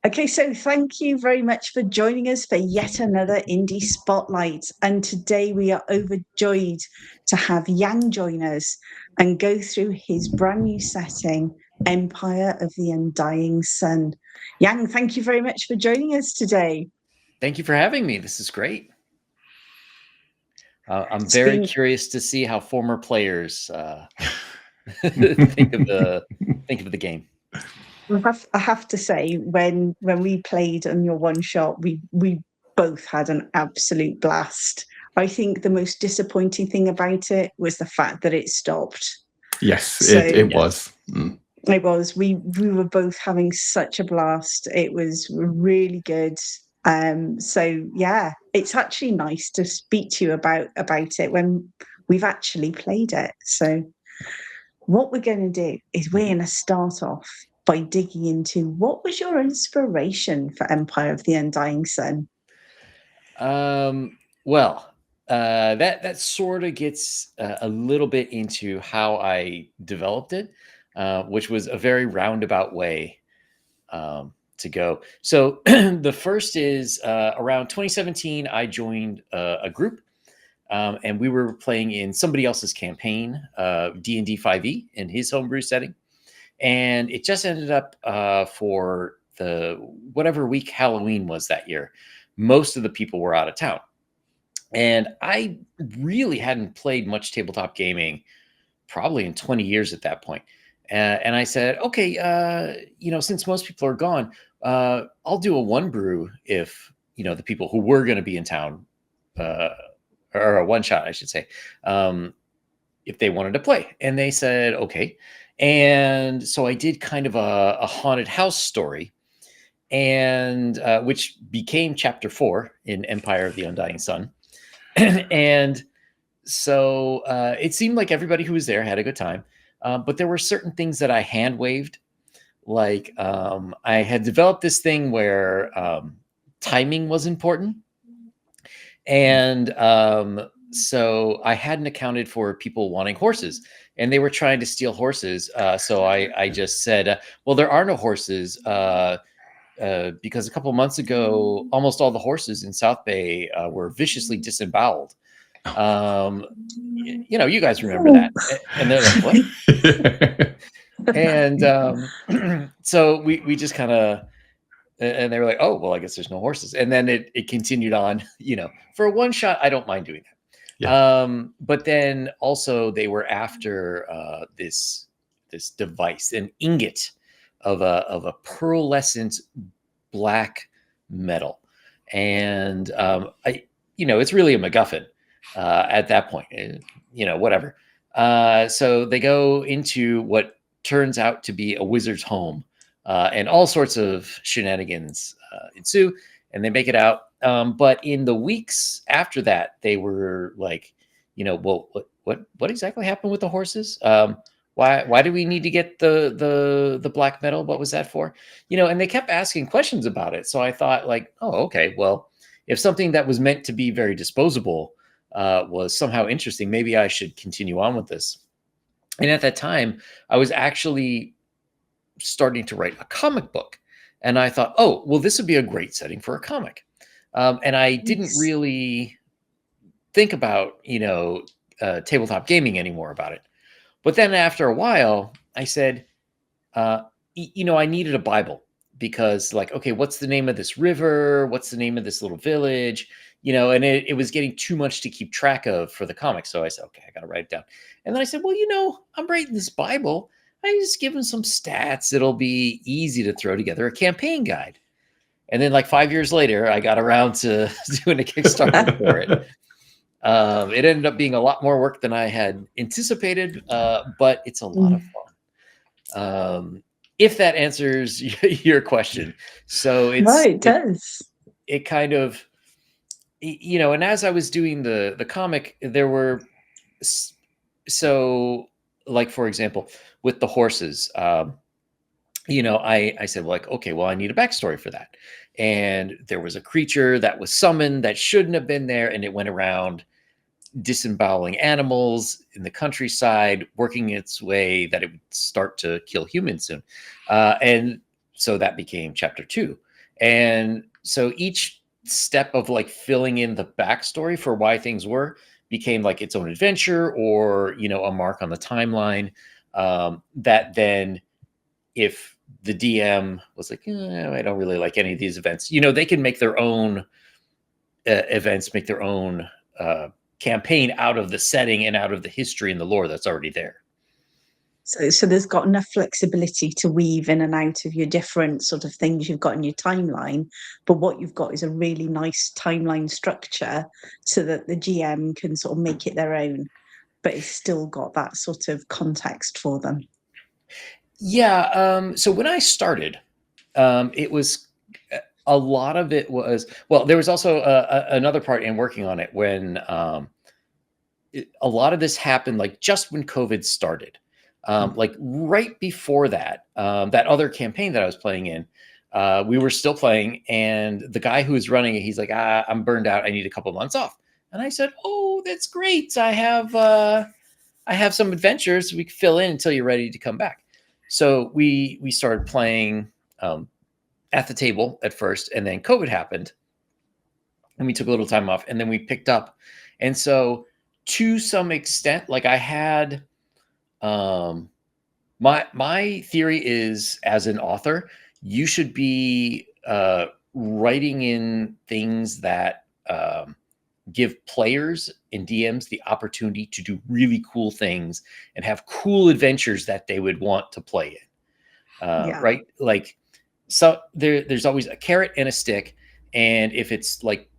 Okay, so thank you very much for joining us for yet another Indie Spotlight. And today we are overjoyed to have Yang join us and go through his brand new setting, Empire of the Undying Sun. Yang, thank you very much for joining us today. Thank you for having me. This is great. I'm It's very been curious to see how former players think of the game. I have to say, when we played on your one shot, we both had an absolute blast. I think the most disappointing thing about it was the fact that it stopped. Yes, it So was. it was. We were both having such a blast. It was really good. So yeah, it's actually nice to speak to you about it when we've actually played it. So what we're going to do is we're going to start off by digging into what was your inspiration for Empire of the Undying Sun? Well, that sort of gets a little bit into how I developed it, which was a very roundabout way to go. So the first is around 2017, I joined a group. And we were playing in somebody else's campaign, D&D 5e in his homebrew setting. And it just ended up for the whatever week Halloween was that year. Most of the people were out of town. And I really hadn't played much tabletop gaming probably in 20 years at that point. And I said, okay, since most people are gone, I'll do a one brew if, the people who were going to be in town, or a one shot, I should say, if they wanted to play. And they said, okay. And so I did kind of a haunted house story, and which became chapter 4 in Empire of the Undying Sun. And so it seemed like everybody who was there had a good time. But there were certain things that I hand waved. Like I had developed this thing where timing was important. And so I hadn't accounted for people wanting horses, and they were trying to steal horses. So I just said, well, there are no horses because a couple of months ago, almost all the horses in South Bay were viciously disemboweled. You guys remember that. And they're like, what? And so we just kind of, and they were like, oh, well, I guess there's no horses. And then it continued on, for a one shot, I don't mind doing that. Yeah. But then also they were after this device, an ingot of a pearlescent black metal. And it's really a MacGuffin at that point, whatever. So they go into what turns out to be a wizard's home. And all sorts of shenanigans ensue, and they make it out. But in the weeks after that, they were like, well, what exactly happened with the horses? Why do we need to get the black metal? What was that for? And they kept asking questions about it. So I thought, like, oh, okay, well, if something that was meant to be very disposable was somehow interesting, maybe I should continue on with this. And at that time, I was actually starting to write a comic book. And I thought, oh, well, this would be a great setting for a comic. And I didn't really think about, tabletop gaming anymore about it. But then after a while, I said, I needed a Bible because, like, okay, what's the name of this river? What's the name of this little village? And it was getting too much to keep track of for the comic. So I said, okay, I got to write it down. And then I said, well, I'm writing this Bible. I just give them some stats. It'll be easy to throw together a campaign guide. And then, like 5 years later, I got around to doing a Kickstarter for it. It ended up being a lot more work than I had anticipated, but it's a lot of fun. If that answers your question. So it does. It kind of, and as I was doing the comic, there were, so like, for example, with the horses, I said, well, like, okay, well, I need a backstory for that. And there was a creature that was summoned that shouldn't have been there. And it went around disemboweling animals in the countryside, working its way that it would start to kill humans soon. And so that became chapter 2. And so each step of like filling in the backstory for why things were became like its own adventure, or a mark on the timeline, that then, if the DM was like, I don't really like any of these events, they can make their own events, make their own campaign out of the setting and out of the history and the lore that's already there. So there's got enough flexibility to weave in and out of your different sort of things you've got in your timeline, but what you've got is a really nice timeline structure so that the GM can sort of make it their own, but it's still got that sort of context for them. Yeah. So when I started, it was a lot of it was, well, there was also another part in working on it when a lot of this happened like just when COVID started. Like right before that, that other campaign that I was playing in, we were still playing, and the guy who was running it, he's like, I'm burned out. I need a couple months off. And I said, oh, that's great. I have some adventures we can fill in until you're ready to come back. So we started playing at the table at first, and then COVID happened, and we took a little time off, and then we picked up. And so to some extent, like I had my theory is, as an author, you should be writing in things that give players and DMs the opportunity to do really cool things and have cool adventures that they would want to play in. Right? Like, so there's always a carrot and a stick, and if it's like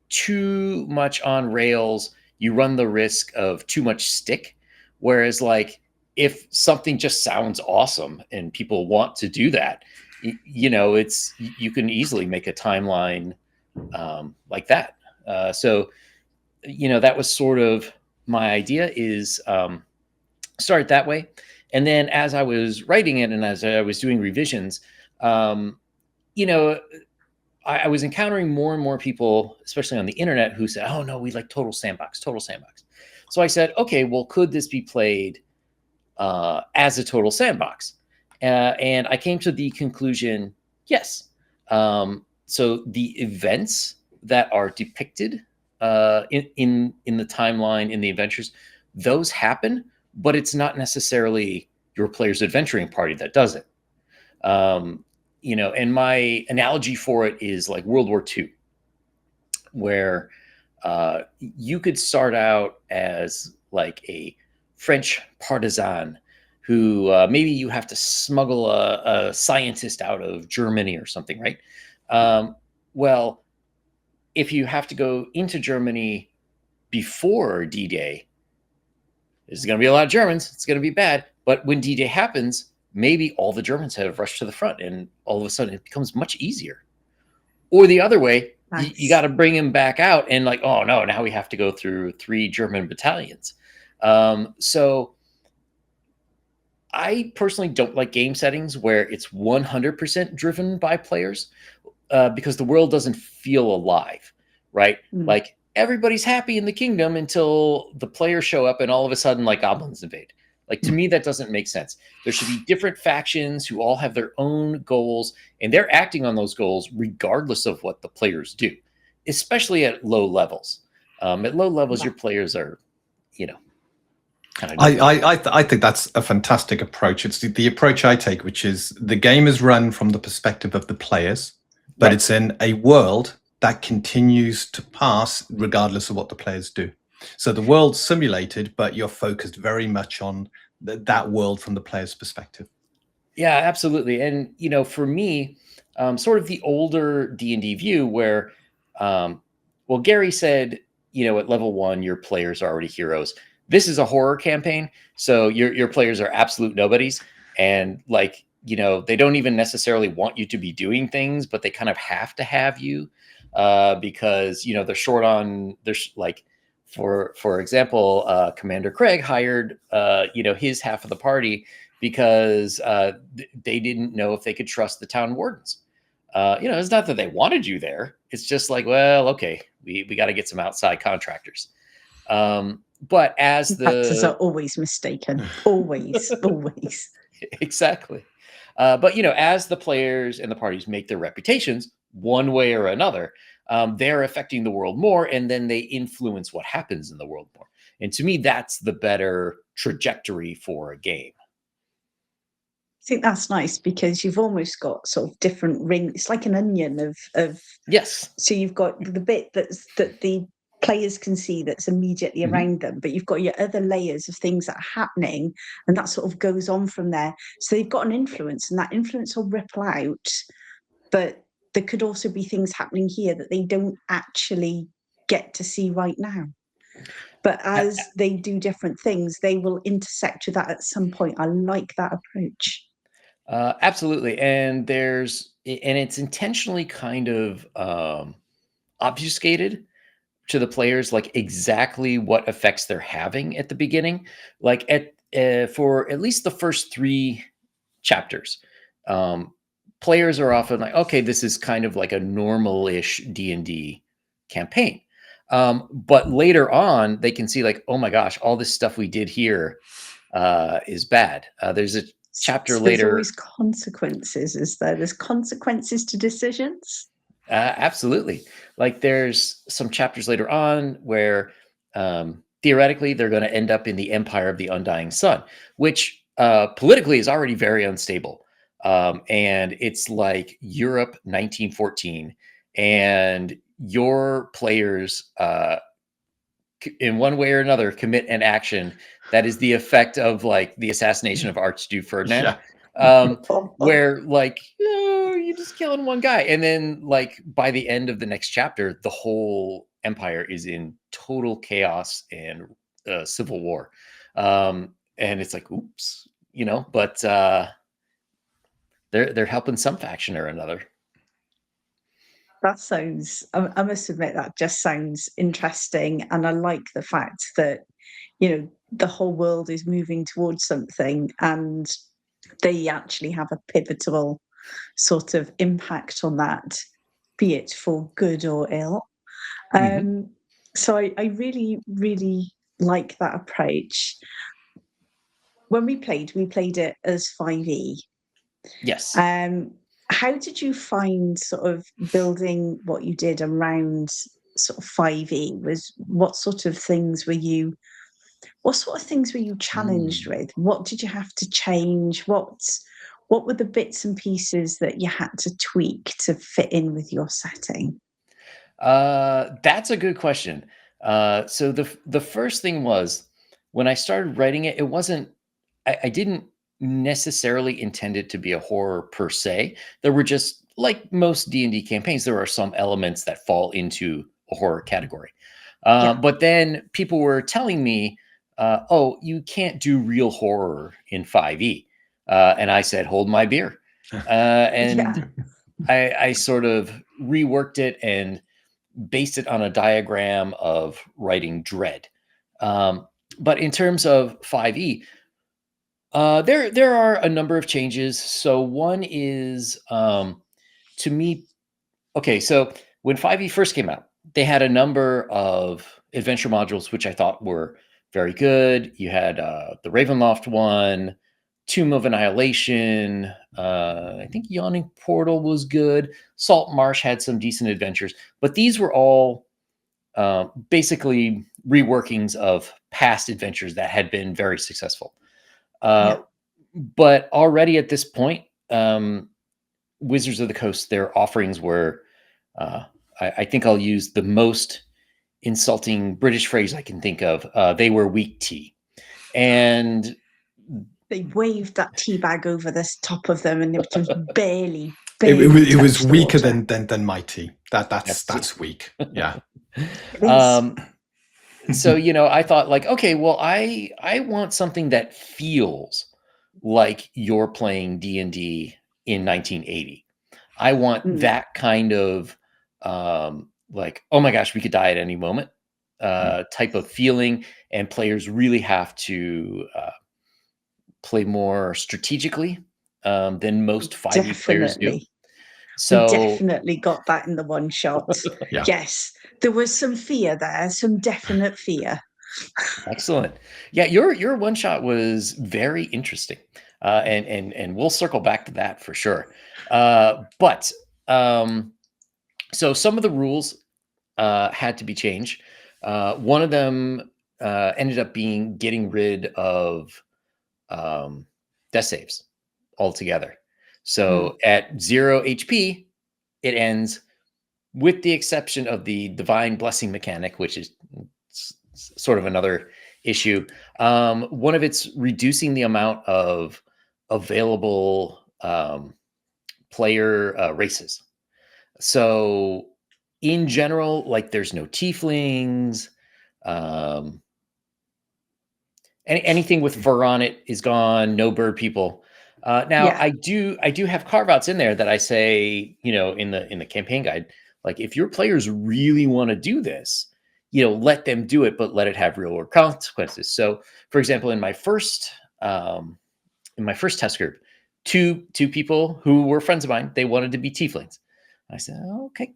too much on rails, you run the risk of too much stick. Whereas, like, if something just sounds awesome and people want to do that, it's, you can easily make a timeline like that. So that was sort of my idea, is start that way. And then as I was writing it and as I was doing revisions, I was encountering more and more people, especially on the internet, who said, oh no, we like total sandbox. So I said, okay, well, could this be played as a total sandbox? And I came to the conclusion, yes. So the events that are depicted in the timeline, in the adventures, those happen, but it's not necessarily your player's adventuring party that does it. And my analogy for it is like World War II, where you could start out as like a French partisan who maybe you have to smuggle a scientist out of Germany or something, right? Well, if you have to go into Germany before D-Day, there's going to be a lot of Germans. It's going to be bad. But when D-Day happens, maybe all the Germans have rushed to the front, and all of a sudden it becomes much easier. Or the other way, nice. You got to bring him back out, and like, oh no, now we have to go through 3 German battalions. So I personally don't like game settings where it's 100% driven by players, because the world doesn't feel alive, right? Like, everybody's happy in the kingdom until the players show up and all of a sudden, like, goblins invade. Like, to me, that doesn't make sense. There should be different factions who all have their own goals, and they're acting on those goals regardless of what the players do, especially at low levels. At low levels, your players are, kind of. I think that's a fantastic approach. It's the approach I take, which is the game is run from the perspective of the players, but it's in a world that continues to pass regardless of what the players do. So the world's simulated, but you're focused very much on that world from the player's perspective. Yeah, absolutely. And, for me, sort of the older D&D view where, well, Gary said, at level 1, your players are already heroes. This is a horror campaign, so your players are absolute nobodies. And like, they don't even necessarily want you to be doing things, but they kind of have to have you because, they're short on, there's like, for example, Commander Craig hired, his half of the party because they didn't know if they could trust the town wardens. It's not that they wanted you there. It's just like, well, okay, we got to get some outside contractors. But as contractors are always mistaken, always. Exactly. But as the players and the parties make their reputations one way or another, they're affecting the world more, and then they influence what happens in the world more. And to me, that's the better trajectory for a game. I think that's nice because you've almost got sort of different rings. It's like an onion of Yes. So you've got the bit that the players can see that's immediately around them, but you've got your other layers of things that are happening, and that sort of goes on from there. So they've got an influence, and that influence will ripple out. But there could also be things happening here that they don't actually get to see right now. But as they do different things, they will intersect with that at some point. I like that approach. Absolutely. And it's intentionally kind of obfuscated to the players, like exactly what effects they're having at the beginning. Like for at least the first 3 chapters, players are often like, okay, this is kind of like a normal-ish D&D campaign. But later on, they can see like, oh my gosh, all this stuff we did here is bad. There's a chapter So later. there's always consequences, is there? There's consequences to decisions. Absolutely. Like there's some chapters later on where theoretically they're going to end up in the empire of the Undying Sun, which politically is already very unstable. And it's like Europe 1914, and your players in one way or another commit an action that is the effect of like the assassination of Archduke Ferdinand. Where like you're just killing one guy, and then like by the end of the next chapter, the whole empire is in total chaos and civil war, and it's like, oops, But they're helping some faction or another. That sounds, I must admit, that just sounds interesting. And I like the fact that, the whole world is moving towards something and they actually have a pivotal sort of impact on that, be it for good or ill. So I really, really like that approach. When we played it as 5e. Yes. How did you find sort of building what you did around sort of 5e? What sort of things were you challenged with? What did you have to change? What were the bits and pieces that you had to tweak to fit in with your setting? That's a good question. So the first thing was, when I started writing it, it wasn't, I didn't necessarily intend it to be a horror per se. There were just, like most D&D campaigns, there are some elements that fall into a horror category. But then people were telling me, oh, you can't do real horror in 5e. And I said, hold my beer. And I sort of reworked it and based it on a diagram of writing dread. But in terms of 5e, there are a number of changes. So one is, to me, okay, so when 5e first came out, they had a number of adventure modules, which I thought were very good. You had the Ravenloft one, Tomb of Annihilation. I think Yawning Portal was good. Salt Marsh had some decent adventures, but these were all basically reworkings of past adventures that had been very successful. But already at this point, Wizards of the Coast, their offerings were, I think I'll use the most insulting British phrase I can think of. They were weak tea. And they waved that tea bag over the top of them, and it was barely. It was weaker than my tea. That's weak. Yeah. So I thought like, okay, well, I want something that feels like you're playing D&D in 1980. I want that kind of like, oh my gosh, we could die at any moment type of feeling, and players really have to play more strategically than most 5e players do. So we definitely got that in the one shot. Yes, there was some fear there, some definite fear. Excellent. Yeah, your one shot was very interesting. and we'll circle back to that for sure. But so some of the rules had to be changed. One of them ended up being getting rid of death saves altogether. So at 0 HP, it ends, with the exception of the divine blessing mechanic, which is sort of another issue. One of it's reducing the amount of available player races. So in general, like there's no tieflings. Anything with fur on it is gone. No bird people. Now Yeah. I do have carve outs in there that I say, in the campaign guide, like if your players really want to do this, let them do it, but let it have real world consequences. So for example, in my first test group, two people who were friends of mine, they wanted to be tieflings. I said, oh, okay.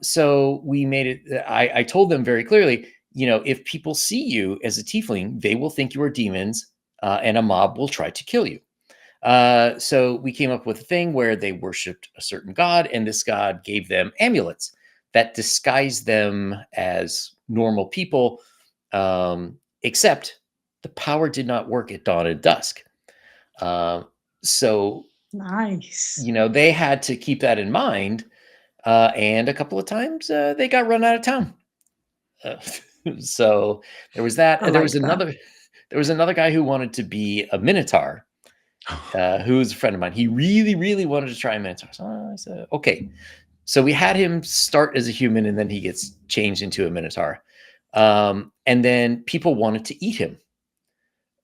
So we made it, I told them very clearly, if people see you as a tiefling, they will think you are demons, and a mob will try to kill you. So we came up with a thing where they worshipped a certain god, and this god gave them amulets that disguised them as normal people, except the power did not work at dawn and dusk. So Nice. they had to keep that in mind. And a couple of times they got run out of town. So there was that. I There like that. there was another guy who wanted to be a minotaur, who's a friend of mine. He really, really wanted to try a minotaur. So I said, okay. So we had him start as a human, and then he gets changed into a minotaur. And then people wanted to eat him.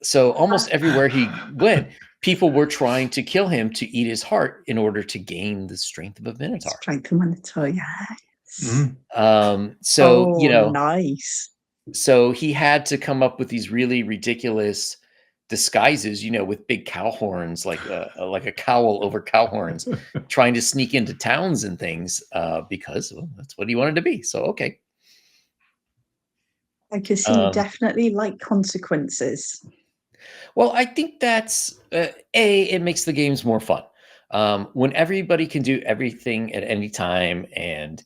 So almost everywhere he went, people were trying to kill him to eat his heart in order to gain the strength of a minotaur. Strength of Minotaur, yes. So, Nice. so he had to come up with these really ridiculous disguises, with big cow horns, like a cowl over cow horns, trying to sneak into towns and things, because that's what he wanted to be. So, okay. I can see you definitely like consequences. Well, I think that's it makes the games more fun. When everybody can do everything at any time, and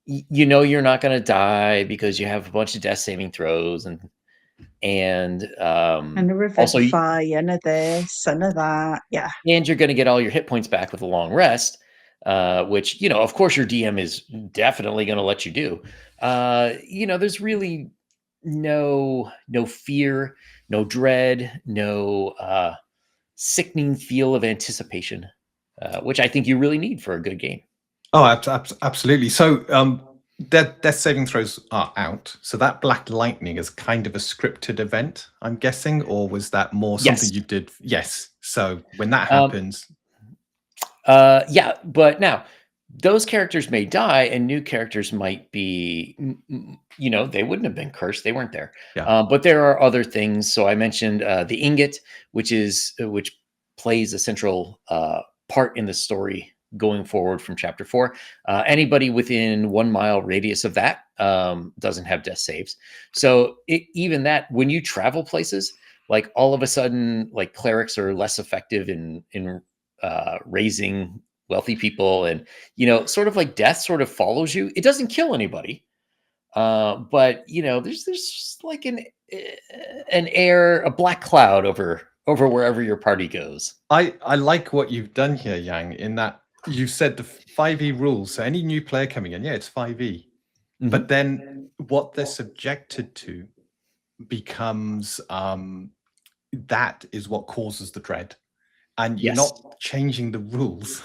you're not going to die because you have a bunch of death saving throws, and And a also revivify, and a this, and a that. Yeah. and you're going to get all your hit points back with a long rest, which of course your DM is definitely going to let you do. There's really no fear, no dread, no sickening feel of anticipation, which I think you really need for a good game. Oh, absolutely. So death saving throws are out. So that black lightning is kind of a scripted event, I'm guessing, or was that more something you did? Yes. So when that happens. Yeah, but now those characters may die, and new characters might be, they wouldn't have been cursed. They weren't there. Yeah. But there are other things. So I mentioned the ingot, which plays a central part in the story going forward from chapter 4. Anybody within 1 mile radius of that doesn't have death saves. So even that, when you travel places, like all of a sudden, like clerics are less effective in raising wealthy people, and sort of like death sort of follows you. It doesn't kill anybody, but there's like an air, a black cloud over wherever your party goes. I like what you've done here, Yang, in that you said the 5e rules. So any new player coming in, it's 5e. Mm-hmm. But then what they're subjected to becomes that is what causes the dread. And you're not changing the rules.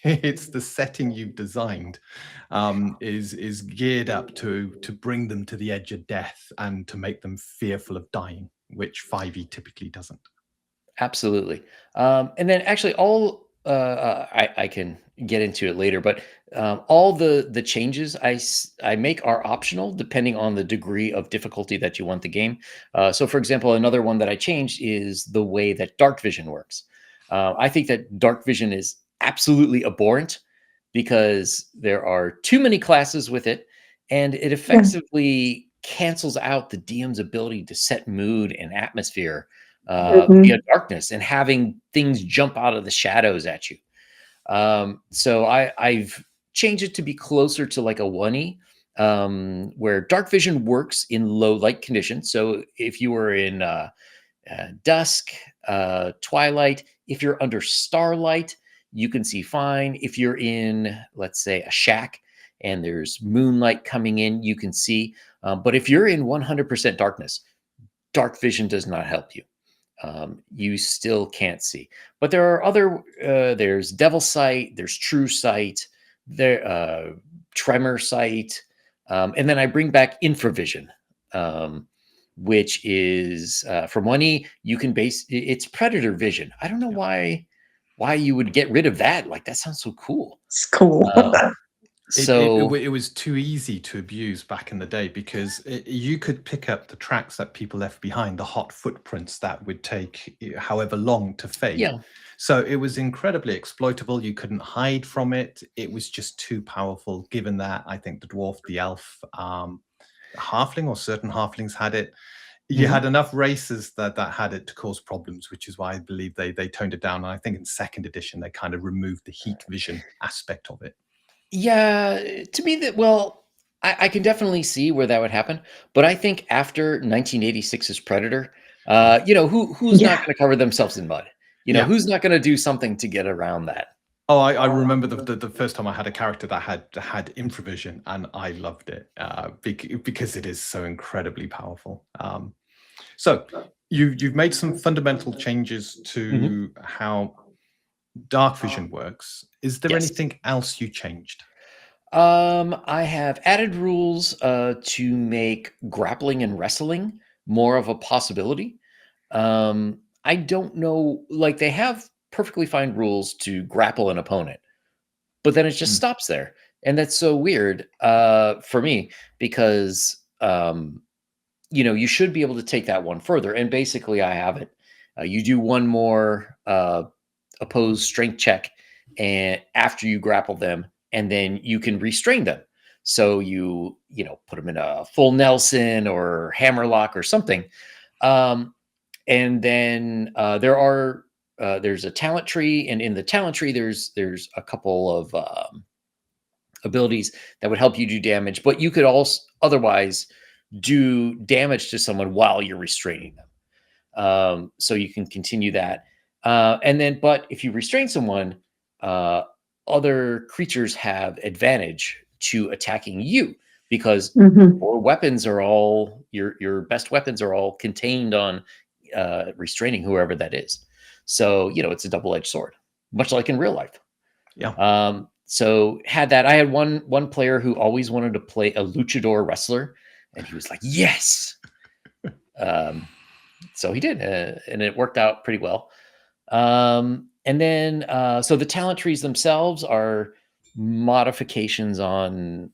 It's the setting you've designed is geared up to bring them to the edge of death and to make them fearful of dying, which 5e typically doesn't. Absolutely. And then actually all I can get into it later, but all the changes I make are optional depending on the degree of difficulty that you want the game. So for example, another one that I changed is the way that dark vision works. I think that dark vision is absolutely abhorrent because there are too many classes with it, and it effectively cancels out the DM's ability to set mood and atmosphere via darkness and having things jump out of the shadows at you. So I've changed it to be closer to like a 1E, where dark vision works in low light conditions. So if you were in dusk, twilight, if you're under starlight, you can see fine. If you're in, let's say, a shack and there's moonlight coming in, you can see. But if you're in 100% darkness, dark vision does not help you. You still can't see. But there are other, there's devil sight, there's true sight, there, tremor sight, and then I bring back infravision, which is from 1E, you can base it's predator vision. I don't know why you would get rid of that. Like that sounds so cool. It's cool. It was too easy to abuse back in the day because you could pick up the tracks that people left behind, the hot footprints that would take however long to fade. Yeah. So it was incredibly exploitable. You couldn't hide from it. It was just too powerful. Given that, I think the dwarf, the elf, halfling, or certain halflings had it. You had enough races that had it to cause problems, which is why I believe they toned it down. And I think in second edition they kind of removed the heat vision aspect of it. Yeah, to me I can definitely see where that would happen, but I think after 1986's Predator, who's not going to cover themselves in mud? Who's not going to do something to get around that? Oh, I remember the first time I had a character that had infravision, and I loved it because it is so incredibly powerful. So you've made some fundamental changes to how dark vision works. Is there anything else you changed? I have added rules to make grappling and wrestling more of a possibility. I don't know, like they have perfectly fine rules to grapple an opponent, but then it just stops there. And that's so weird for me because, you should be able to take that one further. And basically I have it. You do one more opposed strength check and after you grapple them, and then you can restrain them. So you put them in a full Nelson or hammerlock or something. And then there's a talent tree, and in the talent tree, there's a couple of abilities that would help you do damage, but you could also otherwise do damage to someone while you're restraining them. So you can continue that. But if you restrain someone, other creatures have advantage to attacking you because your weapons are all your best weapons are all contained on restraining whoever that is. So it's a double-edged sword, much like in real life. Yeah. So had that. I had one player who always wanted to play a luchador wrestler, and he was like, yes. So he did, and it worked out pretty well. And then, so the talent trees themselves are modifications on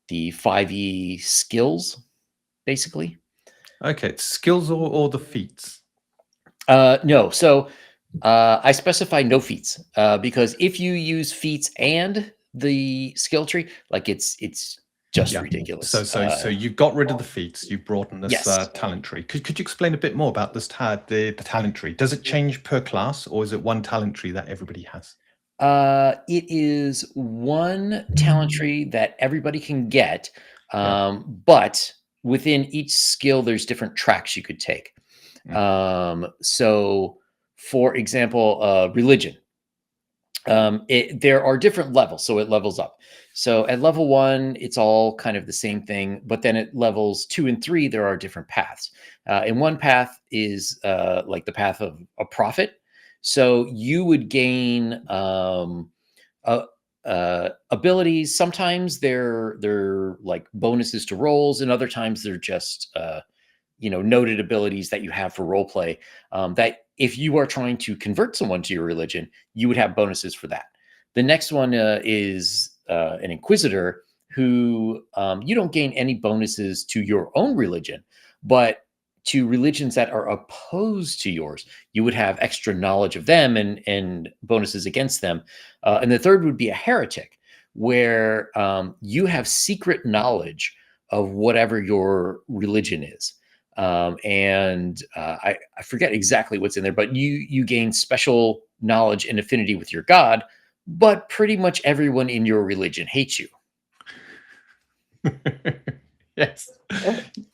the 5e skills, basically. Okay, skills or the feats? No, so I specify no feats because if you use feats and the skill tree, like it's just ridiculous. So you've got rid of the feats. You've brought in this talent tree. Could you explain a bit more about this the talent tree? Does it change per class, or is it one talent tree that everybody has? It is one talent tree that everybody can get, but within each skill, there's different tracks you could take. So, for example, religion. There are different levels, so it levels up. So at level 1, it's all kind of the same thing, but then at levels 2 and 3, there are different paths. And one path is like the path of a prophet. So you would gain abilities. Sometimes they're like bonuses to rolls, and other times they're just noted abilities that you have for role play. That if you are trying to convert someone to your religion, you would have bonuses for that. The next one is an inquisitor who you don't gain any bonuses to your own religion, but to religions that are opposed to yours, you would have extra knowledge of them and bonuses against them. And the third would be a heretic, where you have secret knowledge of whatever your religion is. and I forget exactly what's in there, but you gain special knowledge and affinity with your god, but pretty much everyone in your religion hates you. Yes,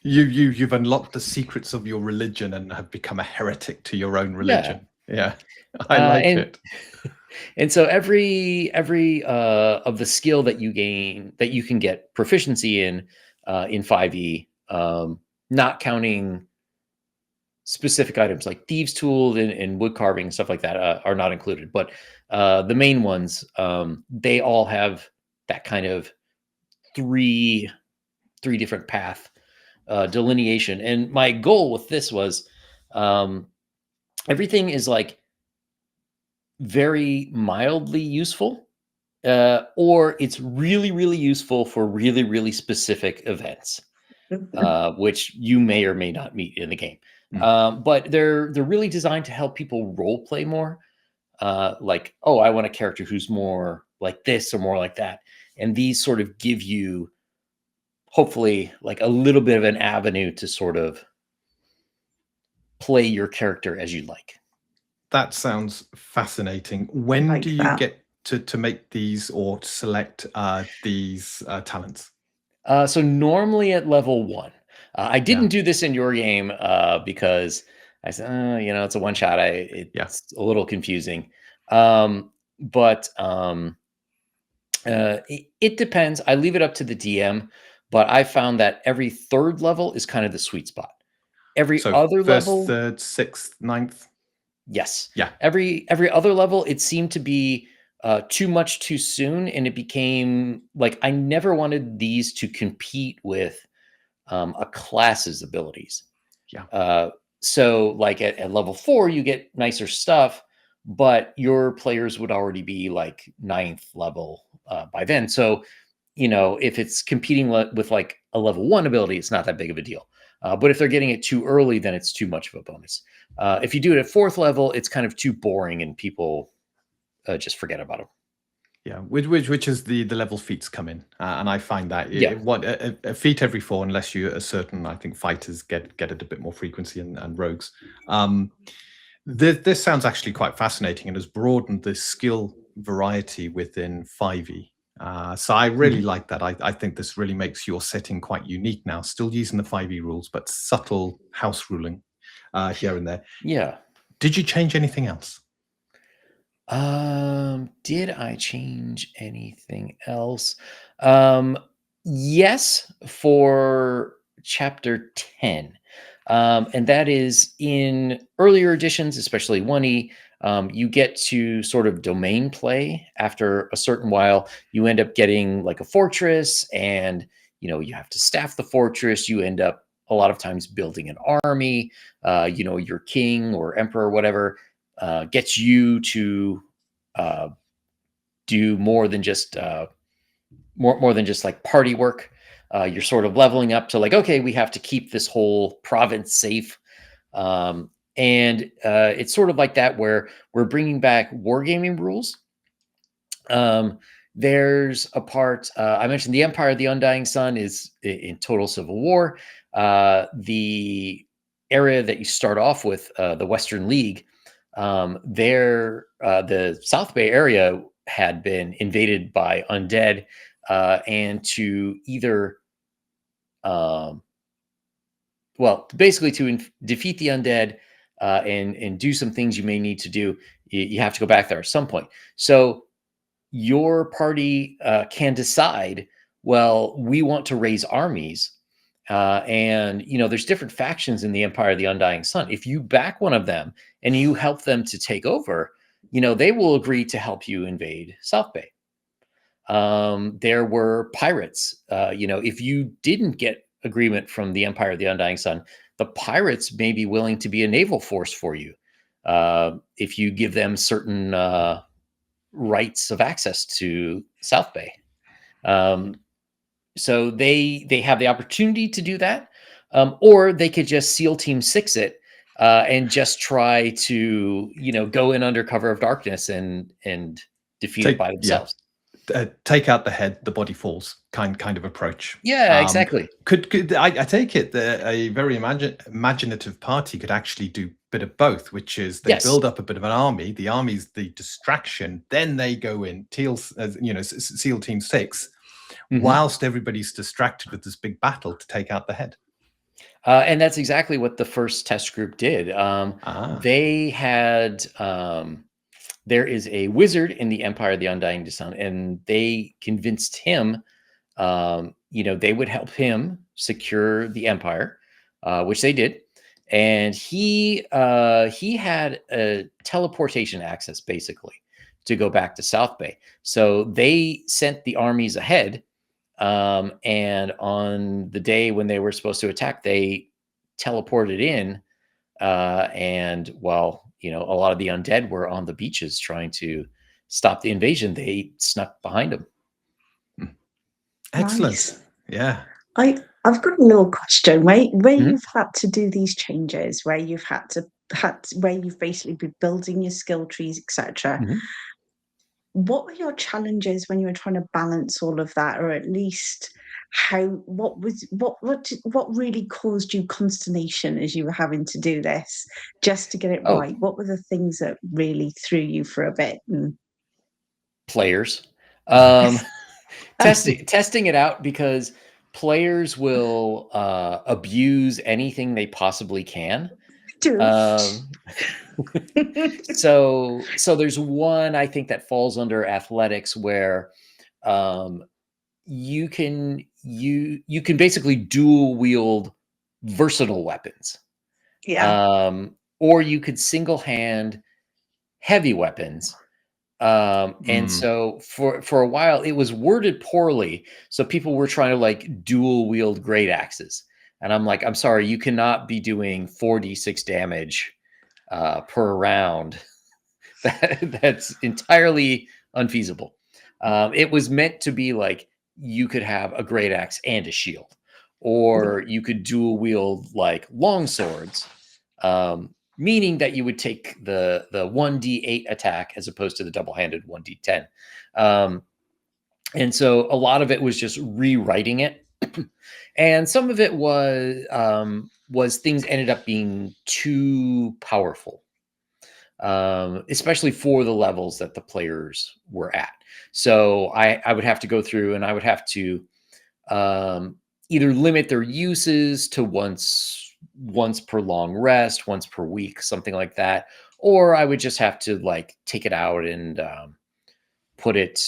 you've unlocked the secrets of your religion and have become a heretic to your own religion. Yeah, I like it. And so every of the skill that you gain that you can get proficiency in 5e, not counting specific items like thieves' tool and wood carving and stuff like that are not included. But the main ones, they all have that kind of three different path delineation. And my goal with this was everything is like very mildly useful, or it's really, really useful for really, really specific events, which you may or may not meet in the game. But they're really designed to help people role play more. Like, oh, I want a character who's more like this or more like that, and these sort of give you, hopefully, like a little bit of an avenue to sort of play your character as you like. That sounds fascinating. When do you get to make these or select these talents? So normally at level 1. I didn't do this in your game because I said, it's a one shot. It's a little confusing. But it depends. I leave it up to the DM, but I found that every third level is kind of the sweet spot. Every other first, level, third, sixth, ninth. Yes. Yeah. Every other level, it seemed to be too much too soon, and it became like I never wanted these to compete with a class's abilities. Yeah. So, like at level 4, you get nicer stuff, but your players would already be like 9th level by then. So, if it's competing with like a level 1 ability, it's not that big of a deal. But if they're getting it too early, then it's too much of a bonus. If you do it at 4th level, it's kind of too boring and people just forget about them. Yeah, which is the level feats come in, and I find that a feat every 4, unless you are certain. I think fighters get it a bit more frequency and rogues. This sounds actually quite fascinating and has broadened the skill variety within 5e. So I really like that. I think this really makes your setting quite unique now, still using the 5e rules, but subtle house ruling here and there. Yeah. Did you change anything else? Did I change anything else? Yes, for chapter 10. And that is in earlier editions, especially 1e, you get to sort of domain play after a certain while. You end up getting like a fortress, and you have to staff the fortress. You end up a lot of times building an army. Your king or emperor or whatever gets you to do more than just like party work. You're sort of leveling up to like, okay, we have to keep this whole province safe. And it's sort of like that where we're bringing back wargaming rules. There's a part I mentioned, the Empire of the Undying Sun is in total civil war. The area that you start off with, the Western League, the South Bay area had been invaded by undead, and to either basically to defeat the undead and do some things you may need to do, you have to go back there at some point. So your party can decide, well, we want to raise armies. And there's different factions in the Empire of the Undying Sun. If you back one of them and you help them to take over, they will agree to help you invade South Bay. There were pirates. If you didn't get agreement from the Empire of the Undying Sun, the pirates may be willing to be a naval force for you if you give them certain rights of access to South Bay. So they have the opportunity to do that, or they could just SEAL Team 6 it and just try to go in under cover of darkness and defeat it by themselves. take out the head, the body falls kind of approach. Yeah, exactly. Could I take it that a very imaginative party could actually do a bit of both, which is they Yes. build up a bit of an army. The army's the distraction. Then they go in, SEAL Team 6, whilst everybody's distracted with this big battle to take out the head. And that's exactly what the first test group did. They had, there is a wizard in the Empire of the Undying Sun, and they convinced him, they would help him secure the Empire, which they did. And he had a teleportation access, basically, to go back to South Bay. So they sent the armies ahead. And on the day when they were supposed to attack, they teleported in. And while, a lot of the undead were on the beaches trying to stop the invasion, they snuck behind them. Excellent. Nice. Yeah. I've got a little question. Where you've had to do these changes, where you've where you've basically been building your skill trees, etc. What were your challenges when you were trying to balance all of that, or at least what really caused you consternation as you were having to do this just to get it right? What were the things that really threw you for a bit? Players. Testing it out, because players will abuse anything they possibly can. So there's one, I think, that falls under athletics, where you can basically dual wield versatile weapons. Or you could single hand heavy weapons. And so for a while it was worded poorly. So people were trying to like dual wield great axes. And I'm like, I'm sorry, you cannot be doing 4d6 damage per round. That's entirely unfeasible. It was meant to be like you could have a great axe and a shield, or you could dual wield like long swords, meaning that you would take the 1d8 attack as opposed to the double-handed 1d10. And so a lot of it was just rewriting it. And some of it was things ended up being too powerful, especially for the levels that the players were at. So I would have to go through and I would have to either limit their uses to once per long rest, once per week, something like that. Or I would just have to like take it out and put it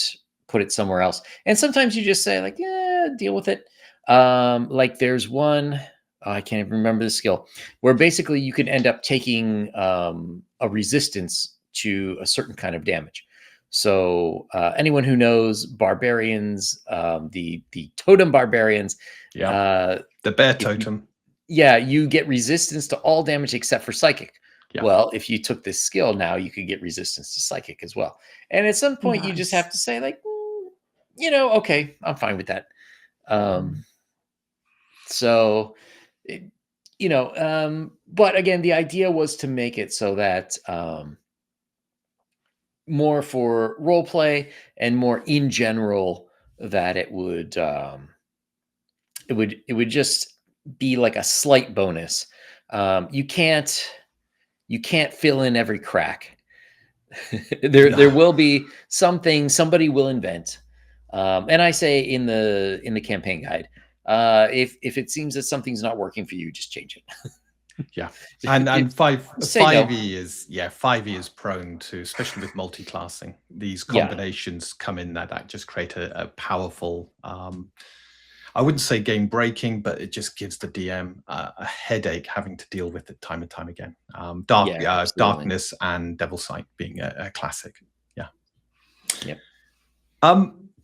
somewhere else. And sometimes you just say like, yeah, deal with it. Like there's one, I can't even remember the skill, where basically you can end up taking a resistance to a certain kind of damage. So anyone who knows barbarians, the totem barbarians, the bear totem. You get resistance to all damage except for psychic. Yeah. Well, if you took this skill, now you could get resistance to psychic as well. And at some point, you just have to say like, okay, I'm fine with that. But again, the idea was to make it so that more for role play and more in general, that it would just be like a slight bonus. You can't fill in every crack. There will be something somebody will invent. And I say in the campaign guide, if it seems that something's not working for you, just change it. Yeah, and 5e is prone to, especially with multi-classing, these combinations come in that just create a powerful, I wouldn't say game breaking, but it just gives the DM a headache having to deal with it time and time again. Darkness and Devil's Sight being a classic.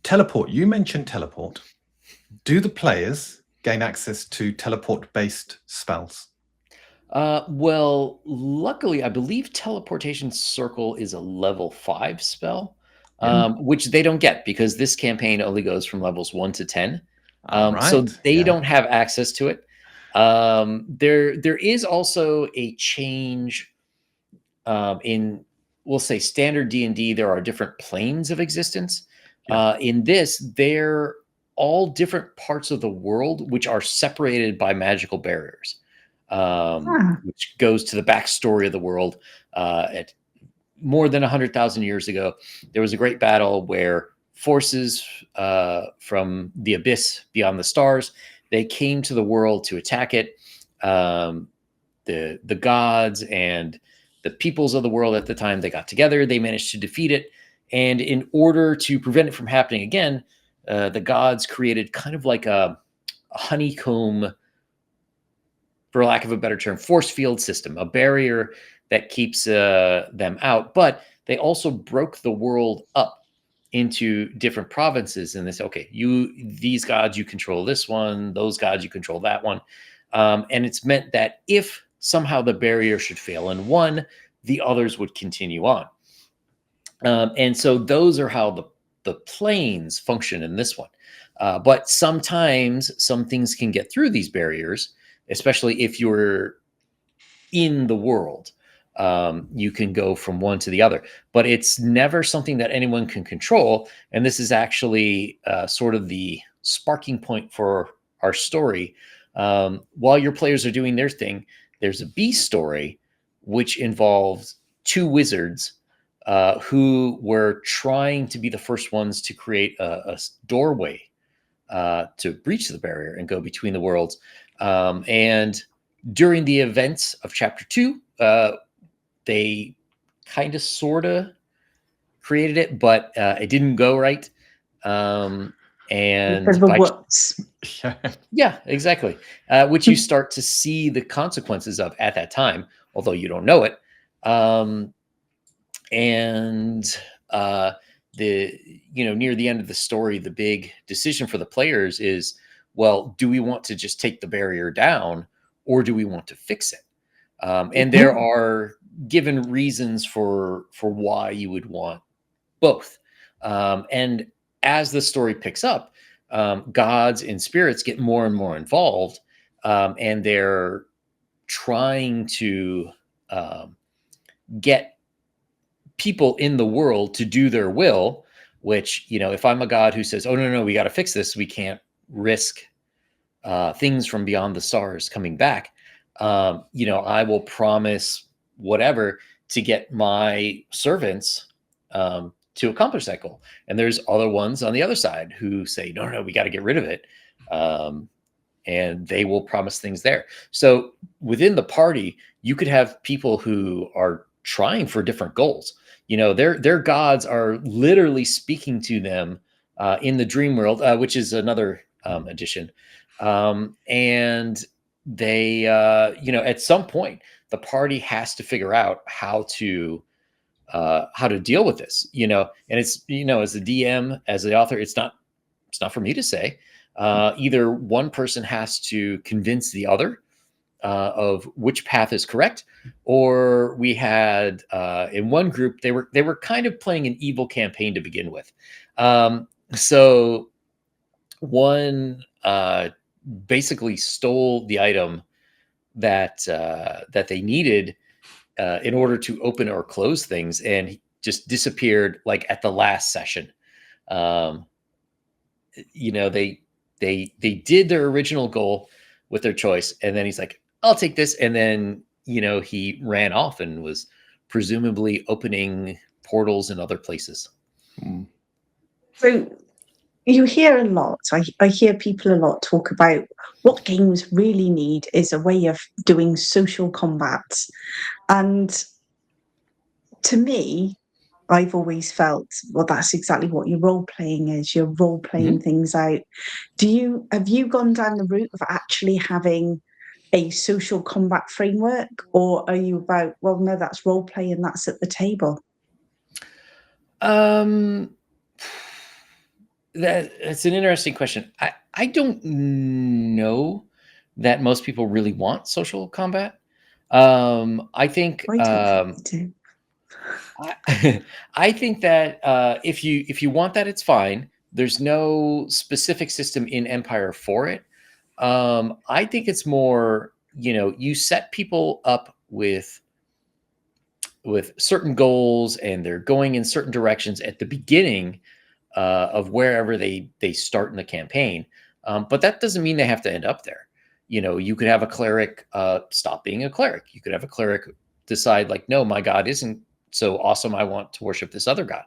Teleport. You mentioned teleport. Do the players gain access to teleport-based spells? Well, luckily, I believe Teleportation Circle is a level 5 spell, which they don't get because this campaign only goes from levels 1 to 10. So they don't have access to it. There is also a change in, we'll say, standard D&D. There are different planes of existence. In this, they're all different parts of the world which are separated by magical barriers, which goes to the backstory of the world. At more than 100,000 years ago, there was a great battle where forces from the abyss beyond the stars, they came to the world to attack it. The gods and the peoples of the world at the time, they got together, they managed to defeat it. And in order to prevent it from happening again, the gods created kind of like a honeycomb, for lack of a better term, force field system, a barrier that keeps them out. But they also broke the world up into different provinces. And they say, okay, these gods, you control this one, those gods, you control that one. And it's meant that if somehow the barrier should fail in one, the others would continue on. And so those are how the planes function in this one. But sometimes some things can get through these barriers, especially if you're in the world. You can go from one to the other, but it's never something that anyone can control. And this is actually sort of the sparking point for our story. While your players are doing their thing, there's a B story, which involves two wizards who were trying to be the first ones to create a doorway to breach the barrier and go between the worlds. And during the events of chapter 2, they kind of sort of created it, but it didn't go right. And yeah, exactly. Which you start to see the consequences of at that time, although you don't know it. Near the end of the story, the big decision for the players is, well, do we want to just take the barrier down, or do we want to fix it? And there are given reasons for why you would want both. And as the story picks up, gods and spirits get more and more involved, and they're trying to get people in the world to do their will, which, if I'm a god who says, oh, no, we got to fix this, we can't risk things from beyond the stars coming back, I will promise whatever to get my servants to accomplish that goal. And there's other ones on the other side who say, no, we got to get rid of it. And they will promise things there. So within the party, you could have people who are trying for different goals. Their gods are literally speaking to them in the dream world, which is another addition. And they, at some point, the party has to figure out how to deal with this, and it's, as the DM, as the author, it's not for me to say. Either one person has to convince the other of which path is correct, or we had in one group, they were kind of playing an evil campaign to begin with. So one basically stole the item that they needed in order to open or close things, and he just disappeared like at the last session. They did their original goal with their choice, and then he's like, I'll take this, and then he ran off and was presumably opening portals in other places. So you hear a lot, I hear people a lot talk about what games really need is a way of doing social combat. And to me, I've always felt, well, that's exactly what your role playing is. You're role playing things out. Have you gone down the route of actually having a social combat framework, or are you about, well, no, that's role play and that's at the table? That's an interesting question. I don't know that most people really want social combat. I think I think that if you want that, it's fine. There's no specific system in Empire for it. I think it's more, you set people up with certain goals, and they're going in certain directions at the beginning of wherever they start in the campaign. But that doesn't mean they have to end up there. You know, you could have a cleric stop being a cleric. You could have a cleric decide like, no, my god isn't so awesome. I want to worship this other god.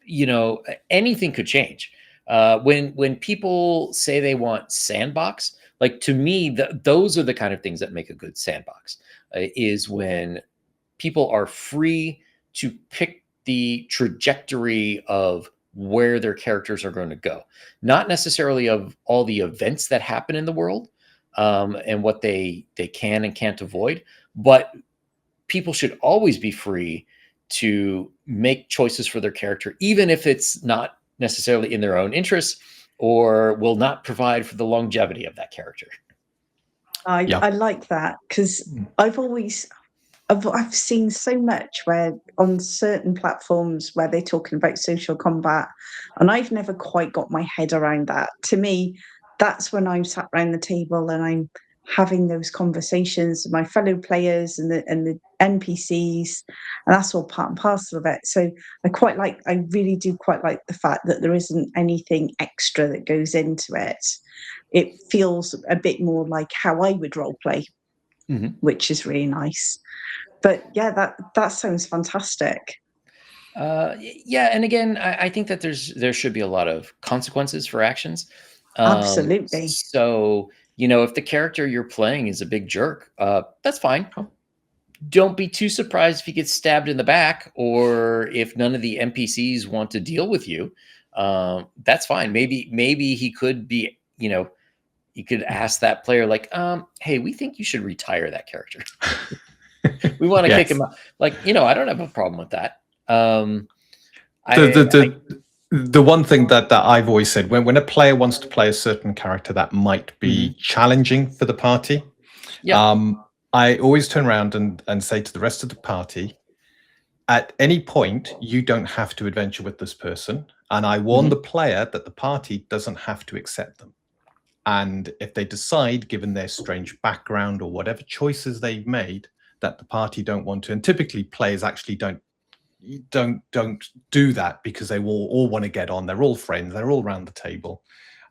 You know, anything could change. When people say they want sandbox, like to me, those are the kind of things that make a good sandbox. Is when people are free to pick the trajectory of where their characters are going to go, not necessarily of all the events that happen in the world and what they can and can't avoid, but people should always be free to make choices for their character, even if it's not necessarily in their own interests or will not provide for the longevity of that character. I like that, because I've seen so much where on certain platforms where they're talking about social combat, and I've never quite got my head around that. To me, that's when I'm sat around the table and I'm having those conversations with my fellow players and the NPCs, and that's all part and parcel of it. So I really do quite like the fact that there isn't anything extra that goes into it. It feels a bit more like how I would role play, which is really nice. But yeah, that sounds fantastic. Yeah, and again, I think that there should be a lot of consequences for actions. Absolutely. So, you know, if the character you're playing is a big jerk, that's fine. Don't be too surprised if he gets stabbed in the back, or if none of the NPCs want to deal with you. That's fine. Maybe he could be, you know, you could ask that player like, hey, we think you should retire that character. We want to kick him out. Like, you know, I don't have a problem with that. The one thing that I've always said, when a player wants to play a certain character that might be challenging for the party, I always turn around and say to the rest of the party, at any point, you don't have to adventure with this person. And I warn the player that the party doesn't have to accept them. And if they decide, given their strange background or whatever choices they've made, that the party don't want to, and typically players actually don't do that because they will all want to get on. They're all friends. They're all around the table.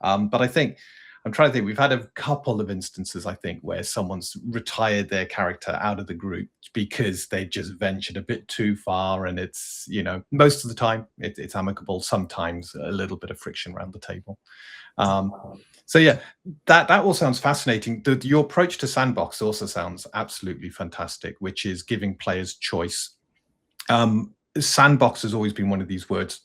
But I think I'm trying to think. We've had a couple of instances, I think, where someone's retired their character out of the group because they just ventured a bit too far, and it's, you know, most of the time it's amicable. Sometimes a little bit of friction around the table. So yeah, that all sounds fascinating. Your approach to sandbox also sounds absolutely fantastic, which is giving players choice. Sandbox has always been one of these words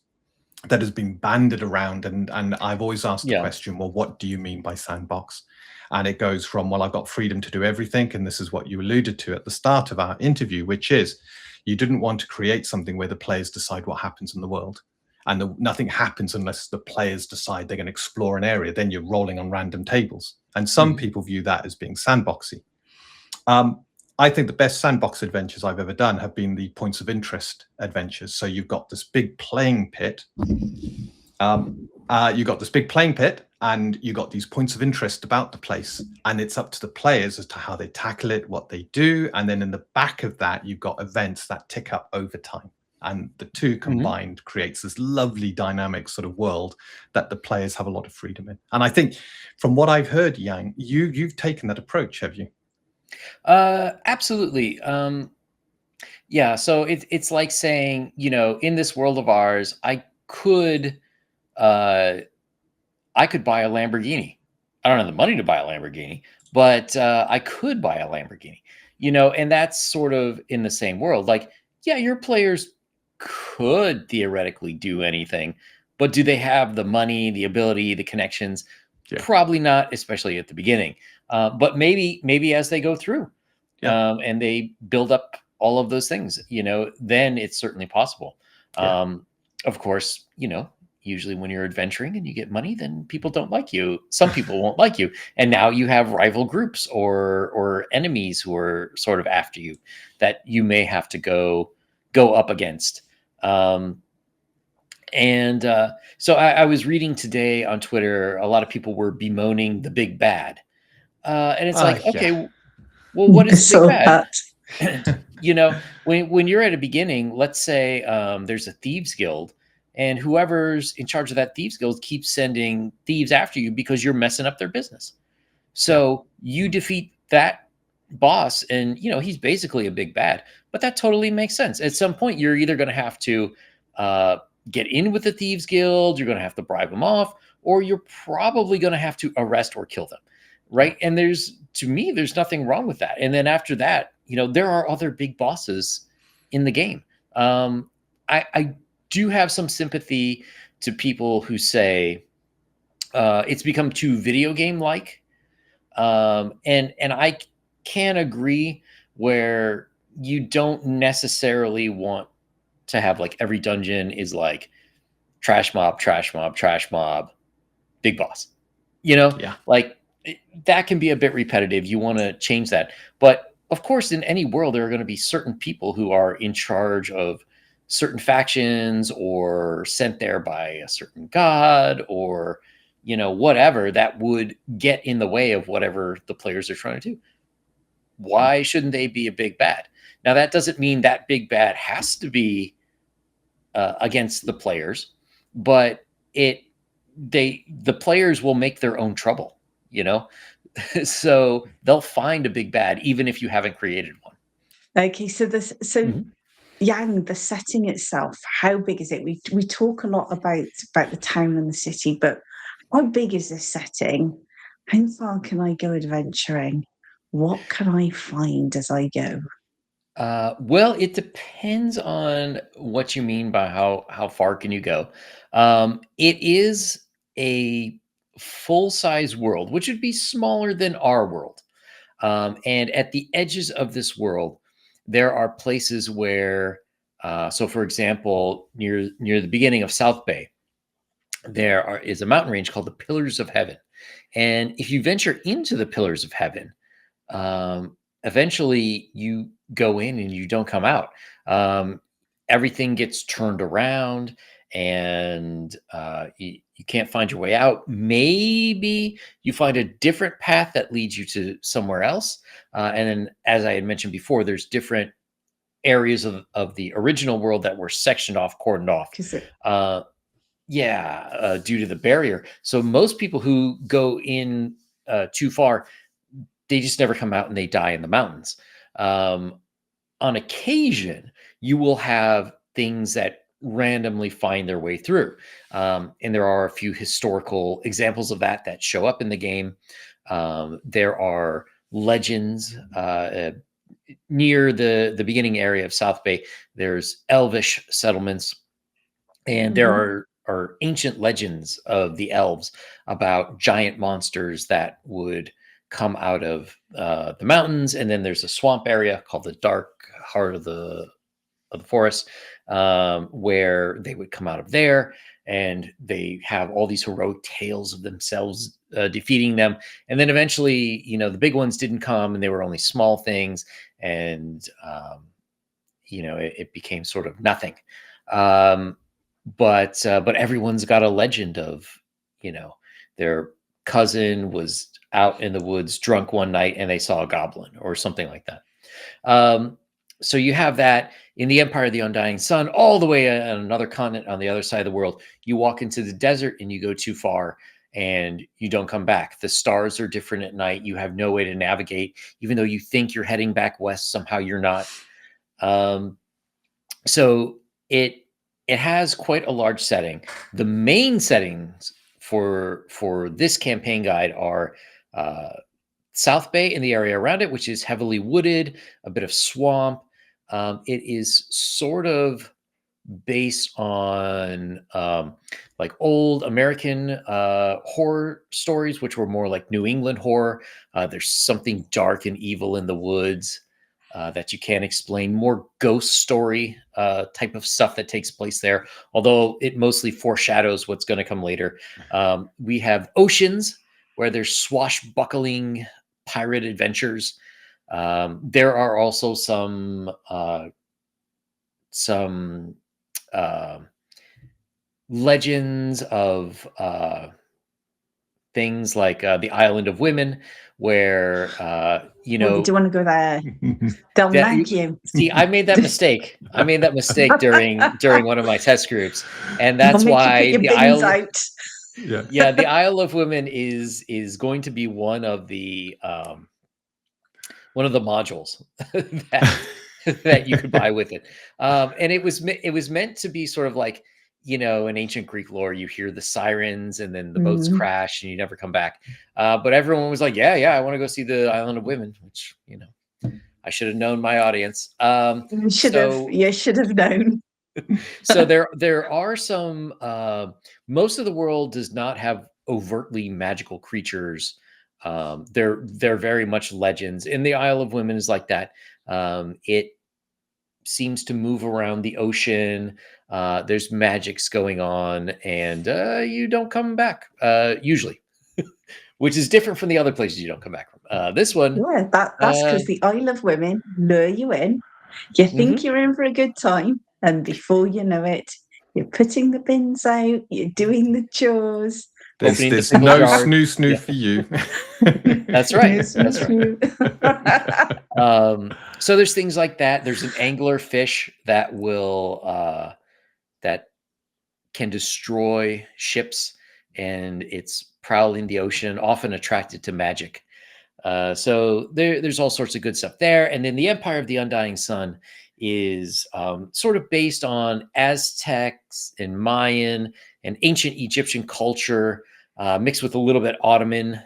that has been bandied around, and I've always asked the question, well, what do you mean by sandbox? And it goes from, well, I've got freedom to do everything, and this is what you alluded to at the start of our interview, which is you didn't want to create something where the players decide what happens in the world, and nothing happens unless the players decide they're going to explore an area. Then you're rolling on random tables, and some people view that as being sandboxy. I think the best sandbox adventures I've ever done have been the points of interest adventures. So you've got this big playing pit. You've got this big playing pit, and you got these points of interest about the place, and it's up to the players as to how they tackle it, what they do, and then in the back of that, you've got events that tick up over time. And the two combined creates this lovely dynamic sort of world that the players have a lot of freedom in. And I think from what I've heard, Yang, you've taken that approach, have you? Absolutely. Yeah. So it's like saying, you know, in this world of ours, I could buy a Lamborghini. I don't have the money to buy a Lamborghini, but I could buy a Lamborghini, you know, and that's sort of in the same world. Like, yeah, your players could theoretically do anything, but do they have the money, the ability, the connections? Yeah. Probably not, especially at the beginning. But maybe as they go through, and they build up all of those things, you know, then it's certainly possible. Of course, you know, usually when you're adventuring and you get money, then people don't like you. Some people won't like you, and now you have rival groups or enemies who are sort of after you that you may have to go up against. So I was reading today on Twitter, a lot of people were bemoaning the big bad. And it's like, okay, well, what is the big bad? You know, when you're at a beginning, let's say there's a thieves guild, and whoever's in charge of that thieves guild keeps sending thieves after you because you're messing up their business. So you defeat that boss, and he's basically a big bad. But that totally makes sense. At some point, you're either going to have to get in with the thieves guild, you're going to have to bribe them off, or you're probably going to have to arrest or kill them, right? And to me, there's nothing wrong with that. And then after that, there are other big bosses in the game. I do have some sympathy to people who say it's become too video game like. And I can agree where you don't necessarily want to have like every dungeon is like trash mob, trash mob, trash mob, big boss. Like that can be a bit repetitive. You want to change that. But of course, in any world, there are going to be certain people who are in charge of certain factions or sent there by a certain god or whatever that would get in the way of whatever the players are trying to do. Why shouldn't they be a big bad? Now, that doesn't mean that big bad has to be against the players, but the players will make their own trouble, so they'll find a big bad even if you haven't created one. Okay, so Yang, the setting itself, how big is it? We talk a lot about the town and the city, but how big is this setting? How far can I go adventuring? What can I find as I go? Well, it depends on what you mean by how far can you go. It is a full-size world, which would be smaller than our world. And at the edges of this world, there are places where, so for example, near the beginning of South Bay, is a mountain range called the Pillars of Heaven. And if you venture into the Pillars of Heaven, eventually you go in and you don't come out. Everything gets turned around and you can't find your way out. Maybe you find a different path that leads you to somewhere else. And then, as I had mentioned before, there's different areas of the original world that were sectioned off, cordoned off. Due to the barrier. So most people who go in too far, they just never come out and they die in the mountains. On occasion, you will have things that randomly find their way through. And there are a few historical examples of that show up in the game. There are legends near the beginning area of South Bay. There's elvish settlements, and there are ancient legends of the elves about giant monsters that would come out of the mountains. And then there's a swamp area called the Dark Heart of the Forest, where they would come out of there, and they have all these heroic tales of themselves defeating them. And then eventually, the big ones didn't come, and they were only small things, and it became sort of nothing. But everyone's got a legend of, their cousin was out in the woods drunk one night and they saw a goblin or something like that. So you have that in the Empire of the Undying Sun, all the way on another continent on the other side of the world. You walk into the desert and you go too far and you don't come back. The stars are different at night. You have no way to navigate, even though you think you're heading back west. Somehow you're not. So it has quite a large setting. The main settings for this campaign guide are South Bay and the area around it, which is heavily wooded, a bit of swamp. It is sort of based on like old American horror stories, which were more like New England horror. There's something dark and evil in the woods that you can't explain. More ghost story type of stuff that takes place there, although it mostly foreshadows what's going to come later. We have oceans where there's swashbuckling pirate adventures. There are also some legends of things like the Island of Women, where you Well, know, you do want to go there. They'll nag you. See, I made that mistake. I made that mistake during one of my test groups, and They'll that's make you why put your the bins Isle, out. Yeah. the Isle of Women is going to be one of the modules that you could buy with it. And it was meant to be sort of like, in ancient Greek lore, you hear the sirens and then the boats crash and you never come back. But everyone was like, yeah, I want to go see the Island of Women, which, I should have known my audience. You should have known. So there are some, most of the world does not have overtly magical creatures. They're very much legends, and the Isle of Women is like that. It seems to move around the ocean. There's magics going on, and you don't come back usually, which is different from the other places you don't come back from. This one, Yeah, that's because the Isle of Women lure you in. You think you're in for a good time, and before you know it, you're putting the bins out, you're doing the chores. There's pickle no jar. snoo for you. That's right. No That's right. So there's things like that. There's an angler fish that will that can destroy ships, and it's prowling the ocean, often attracted to magic. So there's all sorts of good stuff there. And then the Empire of the Undying Sun is sort of based on Aztecs and Mayan and ancient Egyptian culture, mixed with a little bit Ottoman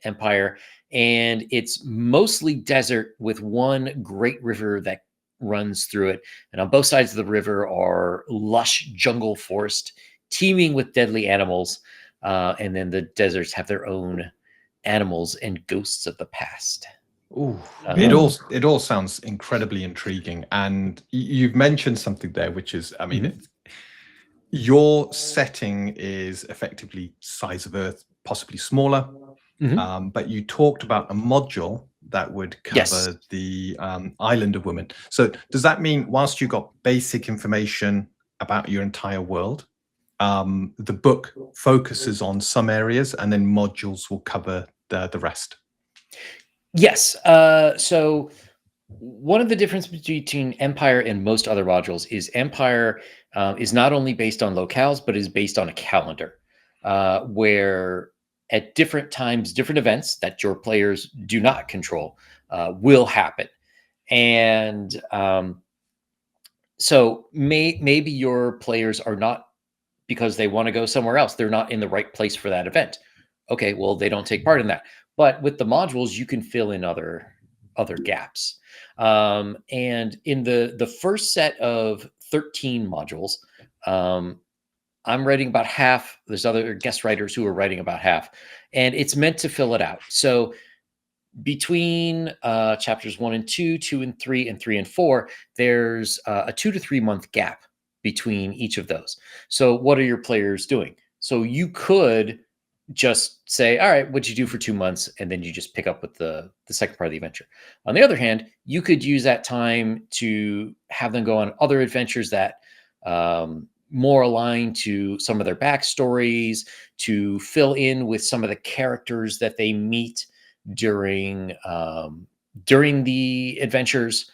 Empire. And it's mostly desert with one great river that runs through it. And on both sides of the river are lush jungle forest teeming with deadly animals. And then the deserts have their own animals and ghosts of the past. Ooh, it all sounds incredibly intriguing. And you've mentioned something there, which is, I mean, your setting is effectively size of Earth, possibly smaller. But you talked about a module that would cover the Island of Women. So does that mean whilst you got basic information about your entire world, the book focuses on some areas and then modules will cover the rest? Yes. So one of the differences between Empire and most other modules is Empire is not only based on locales, but is based on a calendar where at different times, different events that your players do not control will happen. And so maybe your players are not, because they want to go somewhere else, they're not in the right place for that event. Okay, well, they don't take part in that. But with the modules, you can fill in other gaps. And in the first set of 13 modules, I'm writing about half. There's other guest writers who are writing about half, and it's meant to fill it out. So between chapters 1 and 2, 2 and 3, and 3 and 4, there's a 2 to 3 month gap between each of those. So what are your players doing? So you could just say, all right, what'd you do for 2 months? And then you just pick up with the second part of the adventure. On the other hand, you could use that time to have them go on other adventures that more aligned to some of their backstories, to fill in with some of the characters that they meet during the adventures,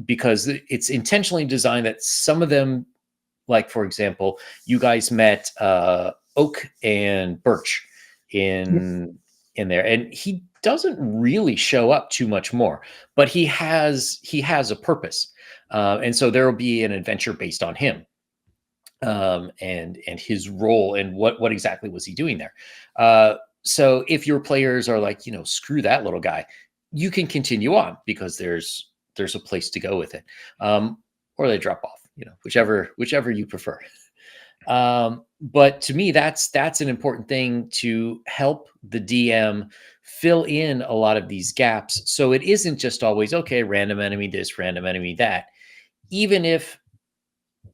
because it's intentionally designed that some of them, like for example, you guys met Oak and Birch in there, and he doesn't really show up too much more, but he has a purpose, and so there will be an adventure based on him, and his role and what exactly was he doing there. So if your players are like, screw that little guy, you can continue on because there's a place to go with it, or they drop off, whichever you prefer. But to me, that's an important thing to help the DM fill in a lot of these gaps. So it isn't just always, okay, random enemy this, random enemy that. Even if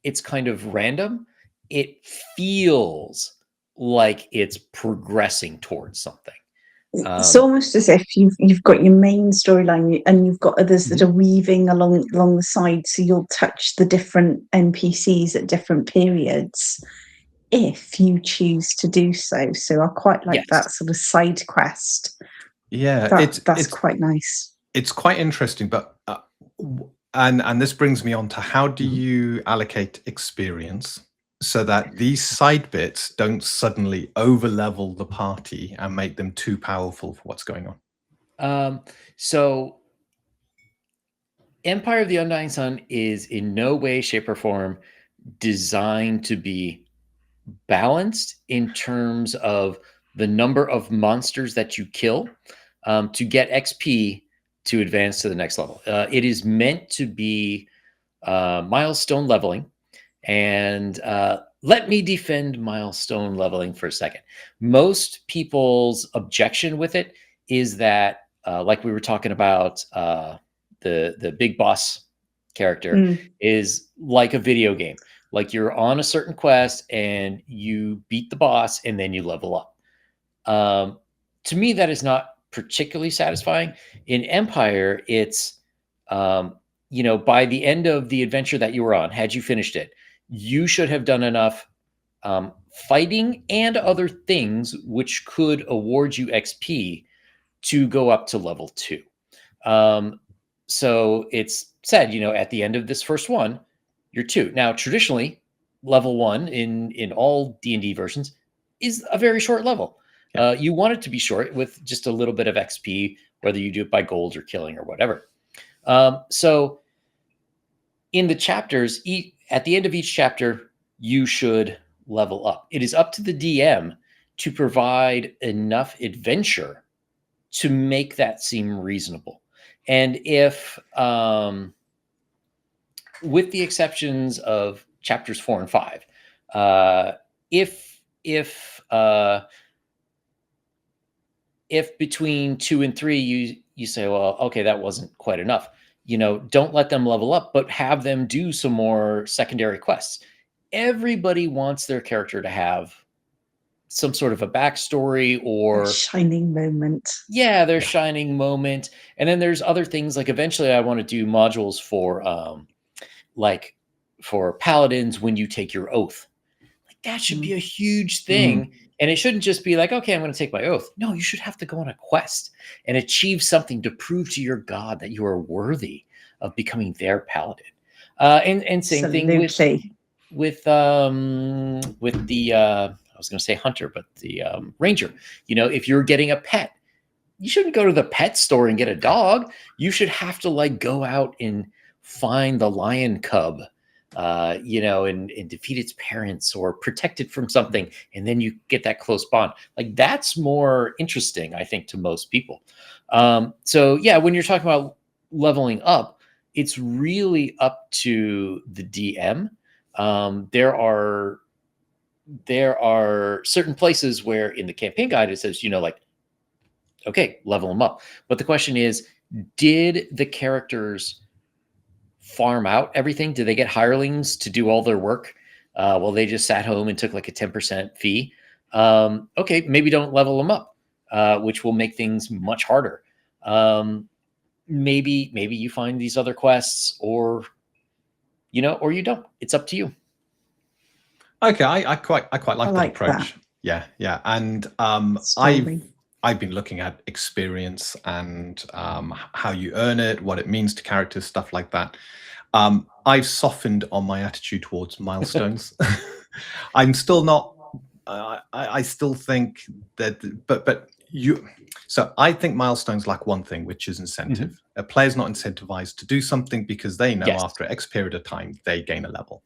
it's kind of random, it feels like it's progressing towards something. It's almost as if you've got your main storyline and you've got others that are weaving along the side, so you'll touch the different NPCs at different periods if you choose to do so. So I quite like that sort of side quest Yeah, That's quite nice. it's quite interesting, but and this brings me on to how do you allocate experience so that these side bits don't suddenly overlevel the party and make them too powerful for what's going on? So Empire of the Undying Sun is in no way, shape, or form designed to be balanced in terms of the number of monsters that you kill to get XP to advance to the next level. It is meant to be milestone leveling. And let me defend milestone leveling for a second. Most people's objection with it is that, like we were talking about, the big boss character is like a video game. Like you're on a certain quest and you beat the boss and then you level up. To me, that is not particularly satisfying. In Empire, it's by the end of the adventure that you were on, had you finished it, you should have done enough fighting and other things which could award you XP to go up to level 2. So it's said, at the end of this first one, you're 2. Now, traditionally, level 1 in all D&D versions is a very short level. You want it to be short with just a little bit of XP, whether you do it by gold or killing or whatever. So in the chapters, at the end of each chapter, you should level up. It is up to the DM to provide enough adventure to make that seem reasonable. And if, with the exceptions of chapters 4 and 5, if between 2 and 3 you say, well, okay, that wasn't quite enough, don't let them level up, but have them do some more secondary quests. Everybody wants their character to have some sort of a backstory or a shining moment. Yeah, their shining moment. And then there's other things, like eventually I want to do modules for for paladins when you take your oath. Like that should be a huge thing. And it shouldn't just be like, okay, I'm going to take my oath. No, you should have to go on a quest and achieve something to prove to your god that you are worthy of becoming their paladin. And same thing with the I was going to say hunter, but the ranger. If you're getting a pet, you shouldn't go to the pet store and get a dog. You should have to go out and find the lion cub, and defeat its parents or protect it from something. And then you get that close bond. That's more interesting, I think, to most people. So yeah, when you're talking about leveling up, it's really up to the DM. There are certain places where in the campaign guide, it says, okay, level them up. But the question is, did the characters farm out everything? Did they get hirelings to do all their work while they just sat home and took a 10% fee? Okay, maybe don't level them up, which will make things much harder. Maybe you find these other quests, or you don't. It's up to you. Okay, I quite like that approach. That. Yeah, and I've been looking at experience and how you earn it, what it means to characters, stuff like that. I've softened on my attitude towards milestones. I'm still not. I still think that, but you. So I think milestones lack one thing, which is incentive. A player's not incentivized to do something because they know after X period of time they gain a level.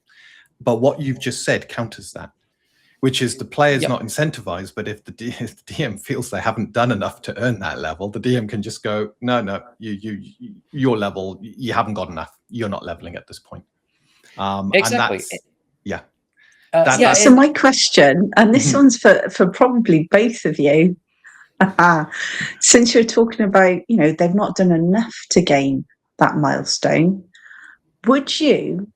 But what you've just said counters that, which is the player's not incentivized. But if the DM feels they haven't done enough to earn that level, the DM can just go, no, your level, you haven't got enough. You're not leveling at this point. Exactly. And so my question, and this one's for probably both of you, since you're talking about, they've not done enough to gain that milestone, would you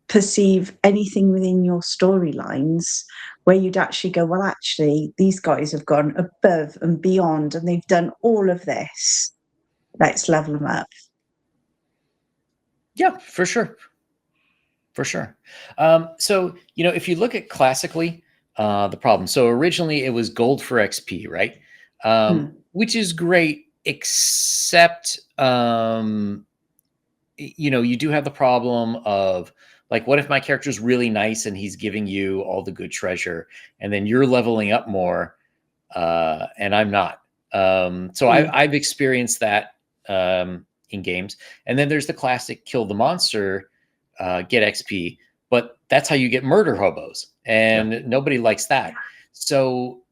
perceive anything within your storylines where you'd actually go, well, actually, these guys have gone above and beyond and they've done all of this. Let's level them up. Yeah, for sure. For sure. So, if you look at classically, the problem. So originally it was gold for XP, right? which is great, except you do have the problem of, like, what if my character's really nice and he's giving you all the good treasure, and then you're leveling up more, and I'm not. So I've experienced that in games. And then there's the classic kill the monster, get XP, but that's how you get murder hobos, and nobody likes that. So,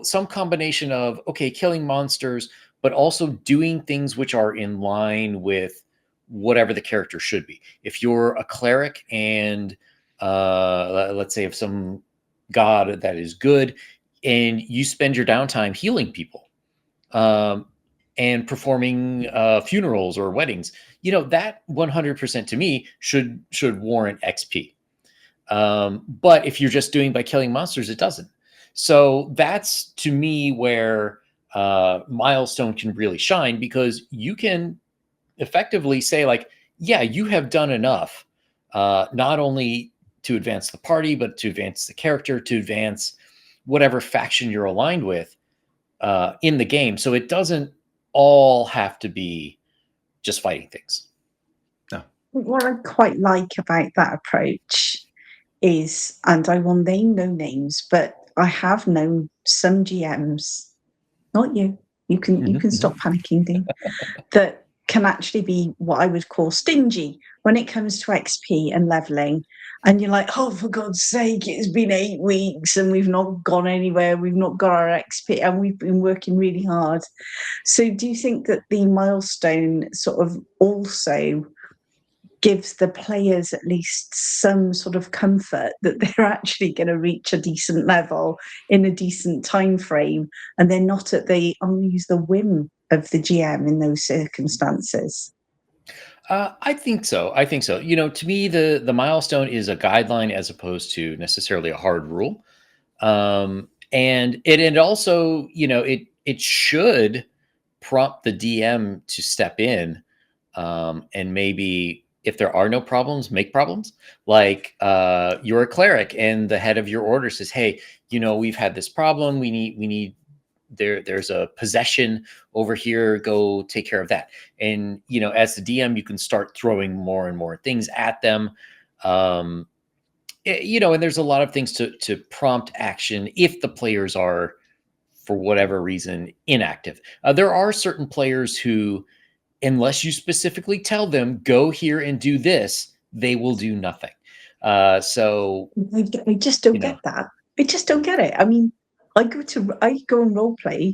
some combination of, okay, killing monsters, but also doing things which are in line with whatever the character should be. If you're a cleric and let's say of some god that is good, and you spend your downtime healing people and performing funerals or weddings, that 100% to me should warrant XP. But if you're just doing by killing monsters, it doesn't. So that's, to me, where Milestone can really shine, because you can effectively say, like, yeah, you have done enough, not only to advance the party, but to advance the character, to advance whatever faction you're aligned with in the game. So it doesn't all have to be just fighting things. No. What I quite like about that approach is, and I will name no names, but I have known some GMs, not you, you can stop panicking, Dean, that can actually be what I would call stingy when it comes to XP and leveling. And you're like, oh, for God's sake, it's been 8 weeks and we've not gone anywhere. We've not got our XP and we've been working really hard. So do you think that the milestone sort of also gives the players at least some sort of comfort that they're actually going to reach a decent level in a decent time frame, and they're not at the, I'll use the whim of the GM in those circumstances? I think so. To me, the milestone is a guideline as opposed to necessarily a hard rule. And it also, it should prompt the DM to step in, and maybe, if there are no problems, make problems. Like, you're a cleric and the head of your order says, hey, we've had this problem. We need there's a possession over here, go take care of that. And as the DM, you can start throwing more and more things at them. And there's a lot of things to prompt action if the players are, for whatever reason, inactive. There are certain players who, unless you specifically tell them, go here and do this, they will do nothing. So I just don't get that. I just don't get it. I mean, I go and role play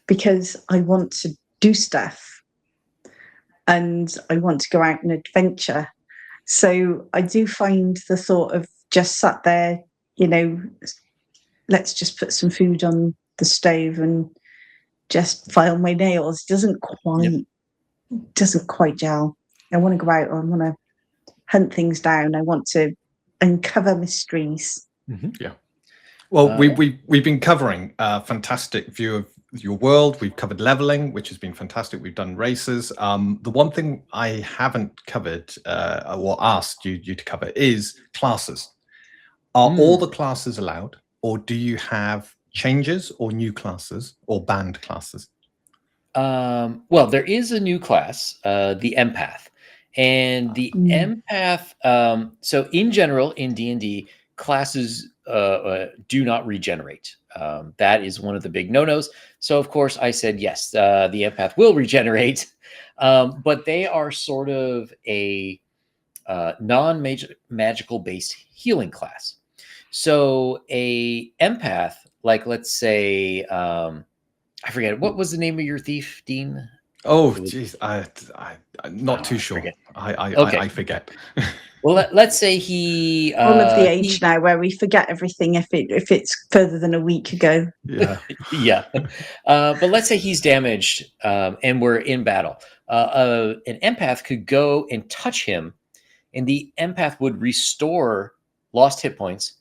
because I want to do stuff and I want to go out and adventure. So I do find the thought of just sat there, let's just put some food on the stove and just file my nails, doesn't quite gel. I want to go out, I want to hunt things down, I want to uncover mysteries. Yeah. Well, we've been covering a fantastic view of your world. We've covered leveling, which has been fantastic. We've done races. The one thing I haven't covered or asked you to cover is classes. Are all the classes allowed, or do you have changes or new classes or banned classes? Well, there is a new class, the empath. And the empath, so in general, in D&D, classes do not regenerate. That is one of the big no-nos. So, of course, I said, yes, the empath will regenerate. But they are sort of a non-magical based healing class. So a empath, like, let's say, I forget, what was the name of your thief, Dean? Oh, geez, I'm not too sure. I forget. Well, let's say he all of the age now where we forget everything if it's further than a week ago. Yeah. Yeah. But let's say he's damaged, and we're in battle. An empath could go and touch him, and the empath would restore lost hit points,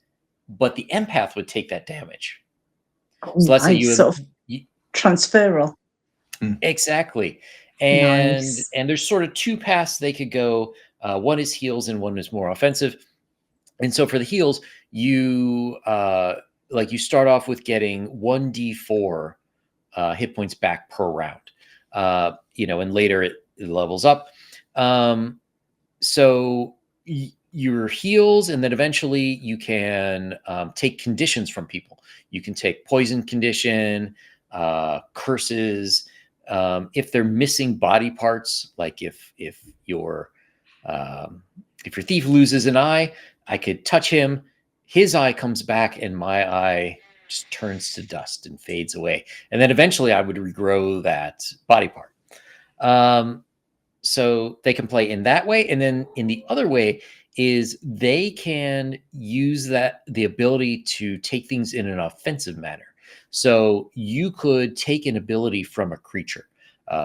but the empath would take that damage. So let's say you sort of transferal. Exactly. And there's sort of two paths they could go. One is heals and one is more offensive. And so for the heals, you start off with getting 1d4 hit points back per round. And later it levels up. So your heals, and then eventually you can take conditions from people. You can take poison condition, curses. If they're missing body parts, like if your thief loses an eye, I could touch him, his eye comes back, and my eye just turns to dust and fades away. And then eventually I would regrow that body part. So they can play in that way. And then in the other way is they can use the ability to take things in an offensive manner. So you could take an ability from a creature.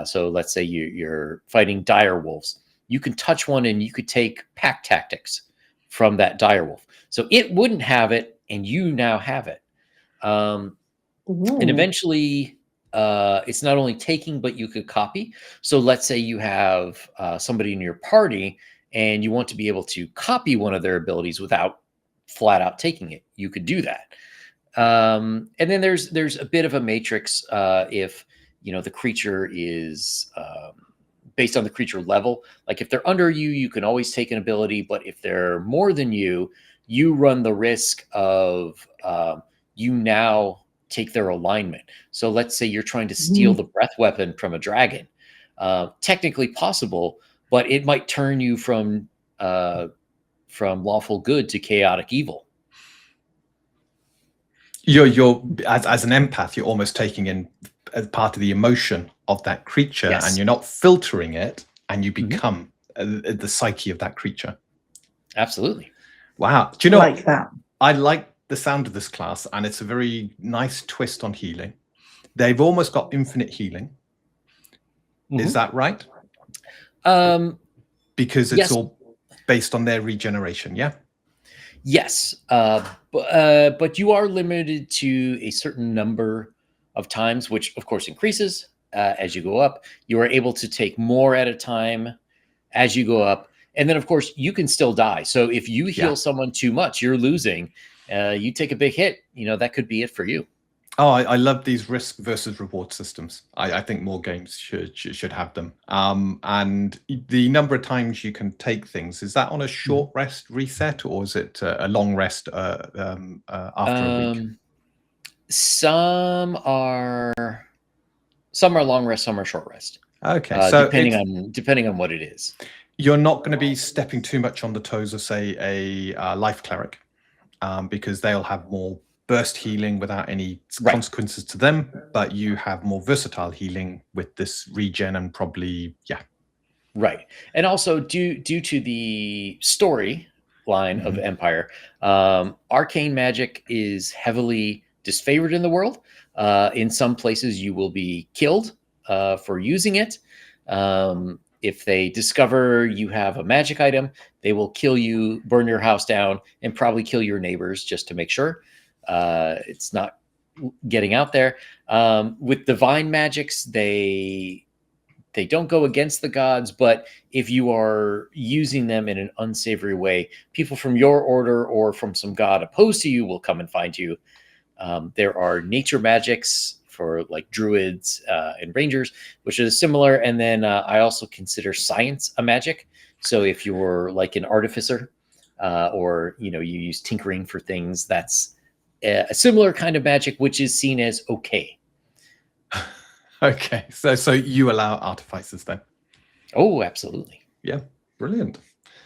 So let's say you're fighting dire wolves. You can touch one and you could take pack tactics from that dire wolf. So it wouldn't have it, and you now have it. And eventually, it's not only taking, but you could copy. So let's say you have somebody in your party and you want to be able to copy one of their abilities without flat out taking it. You could do that. And then there's a bit of a matrix if the creature is based on the creature level. Like if they're under you, you can always take an ability, but if they're more than you, you run the risk of you now take their alignment. So let's say you're trying to steal the breath weapon from a dragon. Technically possible, but it might turn you from lawful good to chaotic evil. You're as an empath, you're almost taking in as part of the emotion of that creature, Yes. and you're not filtering it, and you become the psyche of that creature. Absolutely. Wow. Do you know, like that? I like the sound of this class, and it's a very nice twist on healing. They've almost got infinite healing. Is that right? Because it's yes. all based on their regeneration, yeah? Yes, but you are limited to a certain number of times, which of course increases as you go up. You are able to take more at a time as you go up. And then of course you can still die. So if you heal someone too much, you're losing. You take a big hit, that could be it for you. Oh, I love these risk versus reward systems. I think more games should have them. And the number of times you can take things, is that on a short rest reset, or is it a long rest after a week? Some are long rest, some are short rest. Okay, so depending on what it is. You're not going to be stepping too much on the toes of, say, a life cleric, because they'll have more burst healing without any consequences to them, but you have more versatile healing with this regen, and probably right. And also due to the story line of Empire, arcane magic is heavily disfavored in the world. In some places you will be killed for using it. If they discover you have a magic item, they will kill you, burn your house down, and probably kill your neighbors just to make sure it's not getting out there. With divine magics, they don't go against the gods, but if you are using them in an unsavory way, people from your order or from some god opposed to you will come and find you. There are nature magics for like druids and rangers, which is similar. And then I also consider science a magic. So if you're like an artificer or you use tinkering for things, that's a similar kind of magic, which is seen as okay. Okay, so you allow artificers then? Oh, absolutely. Yeah, brilliant.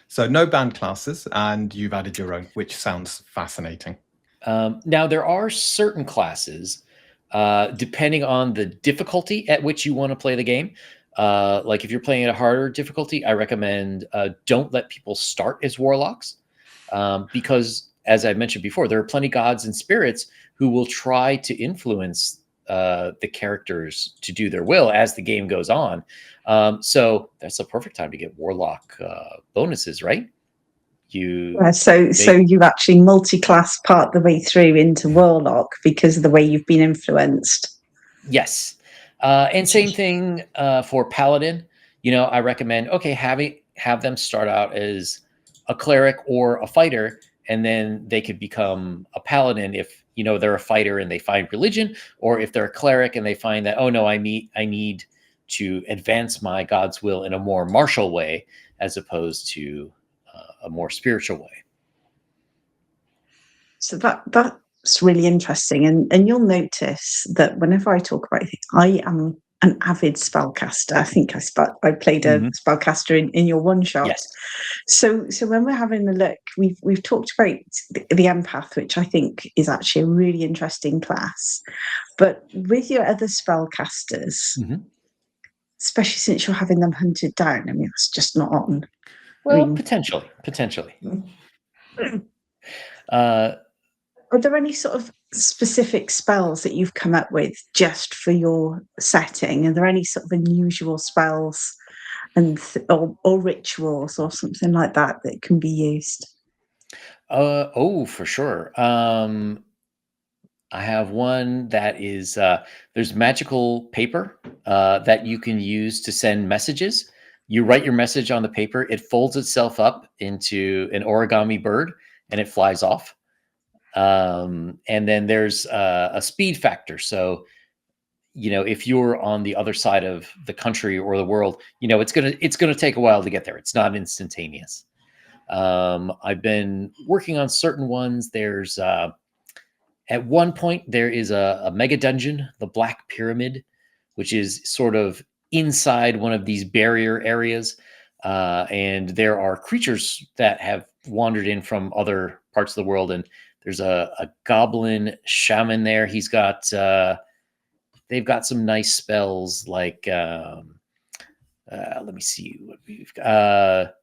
So no banned classes, and you've added your own, which sounds fascinating. Now there are certain classes, depending on the difficulty at which you want to play the game. Like if you're playing at a harder difficulty, I recommend don't let people start as warlocks, because as I mentioned before, there are plenty gods and spirits who will try to influence the characters to do their will as the game goes on. So that's a perfect time to get warlock bonuses, right? So you actually multi-class part the way through into warlock because of the way you've been influenced. Yes. And same thing for paladin. I recommend have them start out as a cleric or a fighter, and then they could become a paladin if they're a fighter and they find religion, or if they're a cleric and they find that, oh no, I need to advance my God's will in a more martial way as opposed to a more spiritual way. So that's really interesting, and you'll notice that whenever I talk about it, I am an avid spellcaster. I think I played a spellcaster in your one shot. Yes. So when we're having a look, we've talked about the empath, which I think is actually a really interesting class. But with your other spellcasters, especially since you're having them hunted down, I mean, that's just not on. Well, potentially. Are there any sort of specific spells that you've come up with just for your setting? Are there any sort of unusual spells and or rituals or something like that that can be used? For sure. I have one that is there's magical paper that you can use to send messages. You write your message on the paper, it folds itself up into an origami bird, and it flies off. And then there's a speed factor. So, if you're on the other side of the country or the world, it's gonna take a while to get there. It's not instantaneous. I've been working on certain ones. There's at one point there is a mega dungeon, the Black Pyramid, which is sort of inside one of these barrier areas. And there are creatures that have wandered in from other parts of the world, and there's a goblin shaman there. He's got they've got some nice spells like let me see what we've got.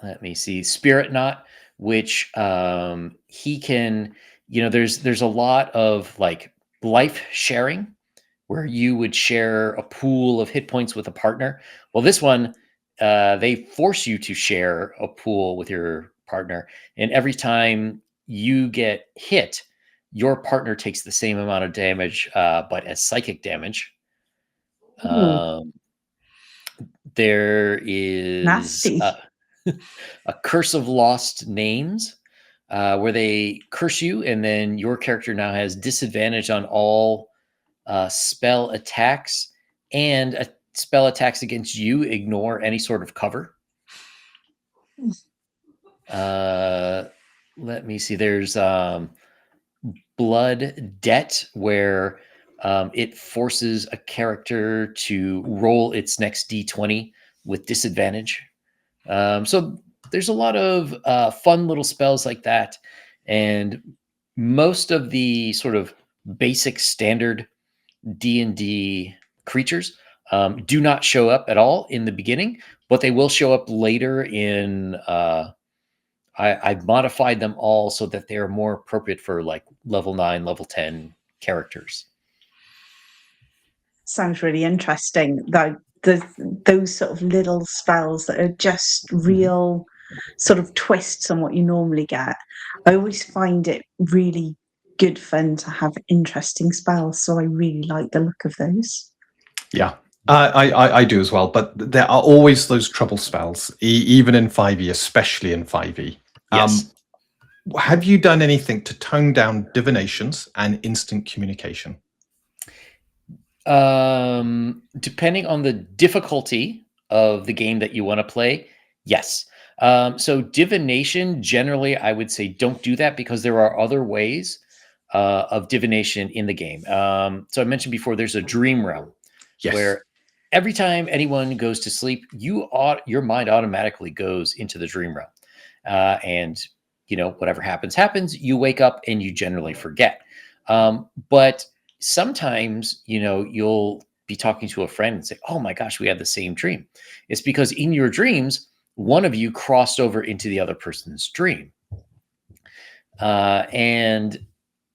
Let me see, Spirit Knot, which he can, there's a lot of like life sharing where you would share a pool of hit points with a partner. Well, this one, they force you to share a pool with your partner. And every time you get hit, your partner takes the same amount of damage, but as psychic damage. There is Nasty. A curse of lost names, where they curse you, and then your character now has disadvantage on all spell attacks, and spell attacks against you ignore any sort of cover. Let me see. There's blood debt, where it forces a character to roll its next d20 with disadvantage. So there's a lot of fun little spells like that, and most of the sort of basic standard D&D creatures do not show up at all in the beginning, but they will show up later in I've modified them all so that they're more appropriate for like level 9, level 10 characters. Sounds really interesting. Those sort of little spells that are just real sort of twists on what you normally get. I always find it really good fun to have interesting spells, so I really like the look of those. Yeah, I do as well, but there are always those trouble spells, even in 5e, especially in 5e. Yes. Have you done anything to tone down divinations and instant communication? Depending on the difficulty of the game that you want to play, yes. So divination, generally, I would say don't do that, because there are other ways of divination in the game. So I mentioned before, there's a dream realm, Yes. where every time anyone goes to sleep, your mind automatically goes into the dream realm, and whatever happens. You wake up and you generally forget. But sometimes, you'll be talking to a friend and say, oh my gosh, we had the same dream. It's because in your dreams, one of you crossed over into the other person's dream. And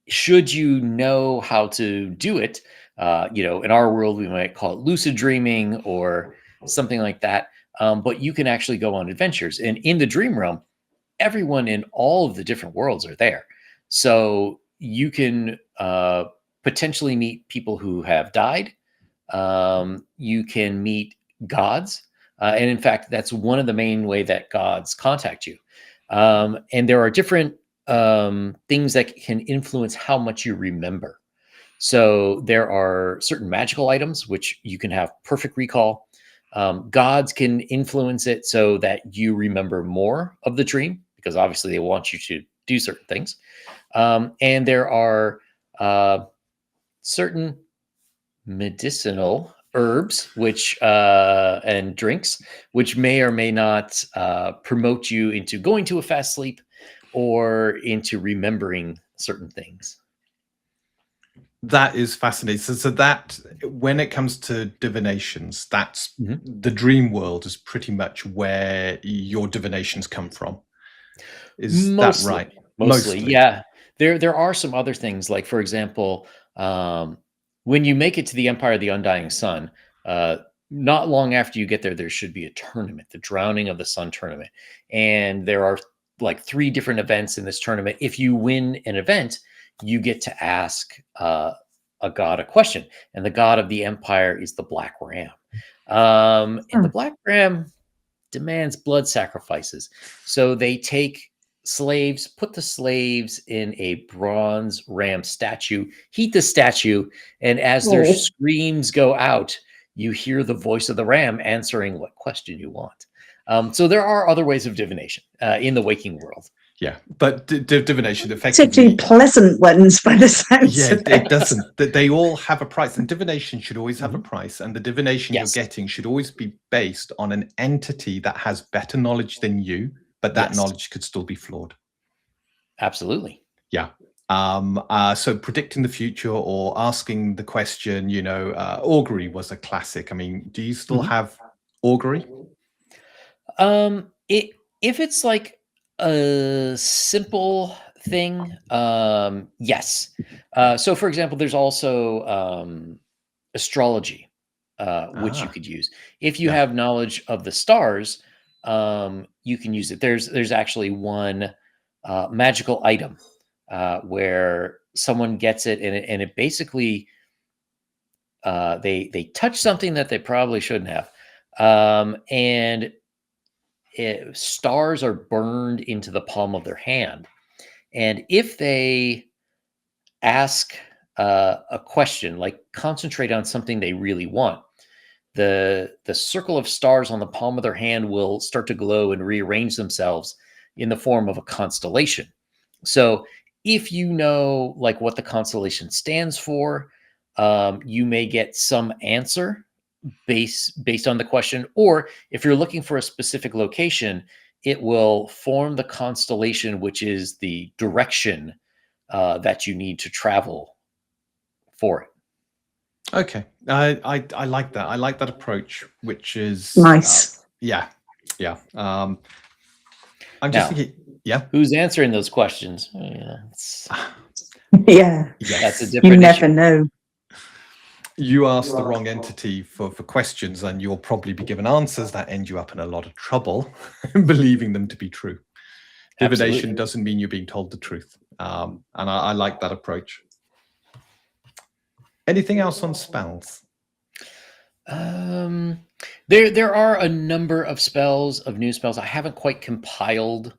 should you know how to do it, in our world, we might call it lucid dreaming or something like that. But you can actually go on adventures. And in the dream realm, everyone in all of the different worlds are there. So you can potentially meet people who have died. You can meet gods. And in fact, that's one of the main way that gods contact you. And there are different things that can influence how much you remember. So there are certain magical items which you can have perfect recall. Gods can influence it so that you remember more of the dream, because obviously they want you to do certain things. And there are certain medicinal herbs which and drinks which may or may not promote you into going to a fast sleep or into remembering certain things. That is fascinating. So that when it comes to divinations, that's Mhm. the dream world is pretty much where your divinations come from. Is that right? Mostly, yeah. There are some other things, like, for example, when you make it to the Empire of the Undying Sun, uh, not long after you get there, there should be a tournament, the Drowning of the Sun tournament, and there are like 3 different events in this tournament. If you win an event, you get to ask a god a question, and the god of the empire is the Black Ram. And the Black Ram demands blood sacrifices. So they take slaves, put the slaves in a bronze ram statue, heat the statue, and as their Oh. screams go out, you hear the voice of the ram answering what question you want. So there are other ways of divination in the waking world. Yeah, but divination Particularly effectively. pleasant ones by the sounds Yeah, of it doesn't. They all have a price, and divination should always have a Mhm. price. And the divination you're Yes. getting should always be based on an entity that has better knowledge than you, but that Yes. knowledge could still be flawed. Absolutely. Yeah. So predicting the future or asking the question, augury was a classic. I mean, do you still Mhm. have augury? If it's like a simple thing, yes. So for example, there's also astrology, which you Ah, could use. If you yeah. have knowledge of the stars, you can use it. There's actually one magical item where someone gets it, and it basically they touch something that they probably shouldn't have, and stars are burned into the palm of their hand. And if they ask a question, like concentrate on something they really want, the circle of stars on the palm of their hand will start to glow and rearrange themselves in the form of a constellation. So if you know like what the constellation stands for, you may get some answer based on the question, or if you're looking for a specific location, it will form the constellation, which is the direction that you need to travel for it. Okay. I like that. I like that approach, which is Nice. yeah. Yeah. I'm just Now, thinking, yeah. who's answering those questions? Yeah. That's a Yes. You different never issue. know. You ask the wrong entity for questions, and you'll probably be given answers that end you up in a lot of trouble, believing them to be true. Divination Absolutely. doesn't mean you're being told the truth. And I like that approach. Anything else on spells? There are a number of spells, of new spells. I haven't quite compiled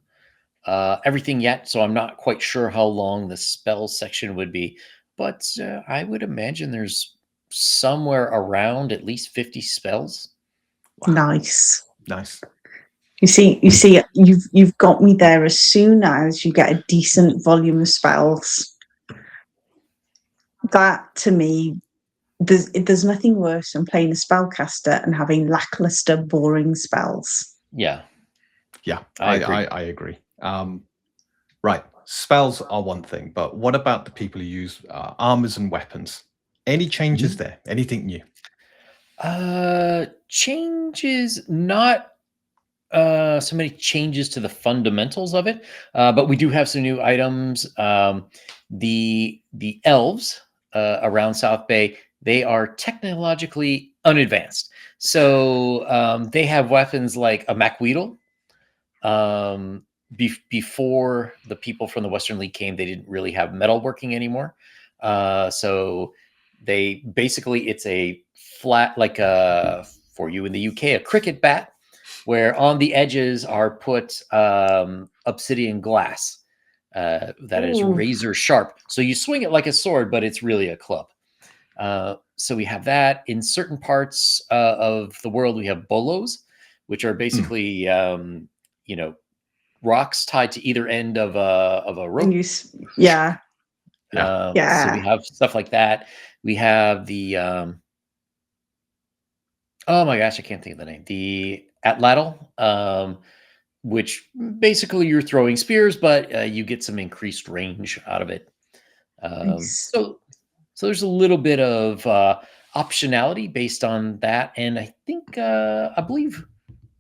everything yet, so I'm not quite sure how long the spell section would be. But I would imagine there's somewhere around at least 50 spells. Wow. Nice. Nice. You see, you've got me there. As soon as you get a decent volume of spells, that to me, there's nothing worse than playing a spellcaster and having lackluster, boring spells. Yeah, Yeah, I agree. I agree. Right. Spells are one thing, but what about the people who use armors and weapons? Any changes Mhm. there? Anything new? Changes, not so many changes to the fundamentals of it, but we do have some new items. The elves around South Bay, they are technologically unadvanced, so they have weapons like a Macweedle. Before the people from the Western League came, they didn't really have metalworking anymore. So they basically, it's a flat, like for you in the UK, a cricket bat, where on the edges are put obsidian glass. that is Ooh. razor sharp. So you swing it like a sword, but it's really a club. So we have that. In certain parts of the world, we have bolos, which are basically rocks tied to either end of a rope. And yeah. So we have stuff like that. We have the oh my gosh, I can't think of the name. The atlatl, which basically you're throwing spears, but you get some increased range out of it. Nice. So there's a little bit of optionality based on that, and I think I believe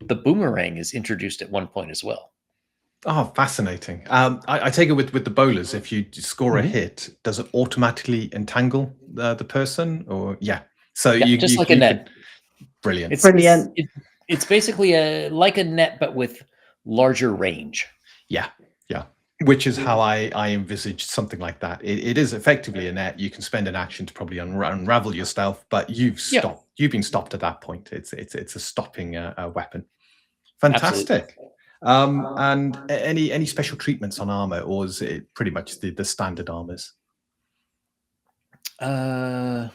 the boomerang is introduced at one point as well. Oh, fascinating. I take it with the bowlers, if you score a hit, does it automatically entangle the person? Or so just like a net. Brilliant. Brilliant. It's basically like a net, but with larger range. Yeah. Which is how I envisage something like that. It is effectively a net. You can spend an action to probably unravel your stealth, but you've stopped. You've been stopped at that point. It's a stopping weapon. Fantastic. Absolutely. And any special treatments on armor, or is it pretty much the standard armors? The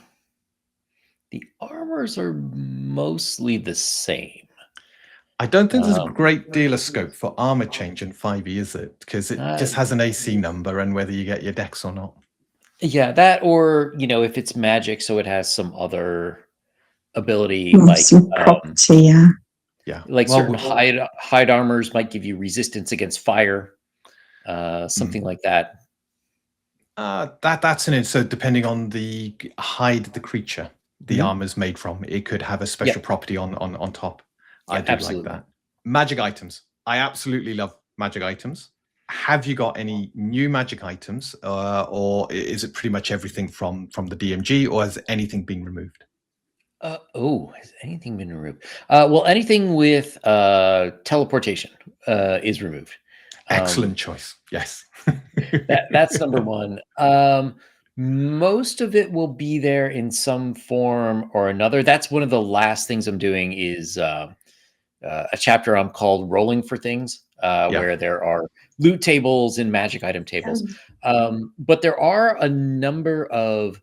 armors are mostly the same. I don't think there's a great deal of scope for armor change in 5e, is it? Because it just has an AC number and whether you get your dex or not. Yeah, that, or if it's magic, so it has some other ability, like some property, like certain hide armors might give you resistance against fire, something like that. That's so depending on the hide of the creature the armor's made from, it could have a special property on top. I do absolutely. like that. Magic items. I absolutely love magic items. Have you got any new magic items, or is it pretty much everything from the DMG, or has anything been removed? Has anything been removed? Well, anything with teleportation is removed. Excellent choice. Yes. That's number one. Most of it will be there in some form or another. That's one of the last things I'm doing is a chapter I'm called Rolling for Things, where there are loot tables and magic item tables. But there are a number of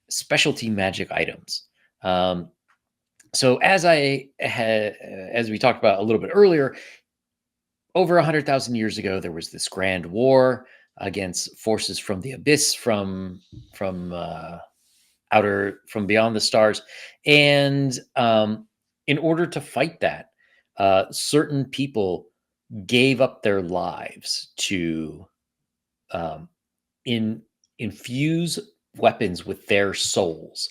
specialty magic items. So as we talked about a little bit earlier, over 100,000 years ago, there was this grand war against forces from the abyss, from beyond the stars, and in order to fight that, certain people gave up their lives to infuse weapons with their souls.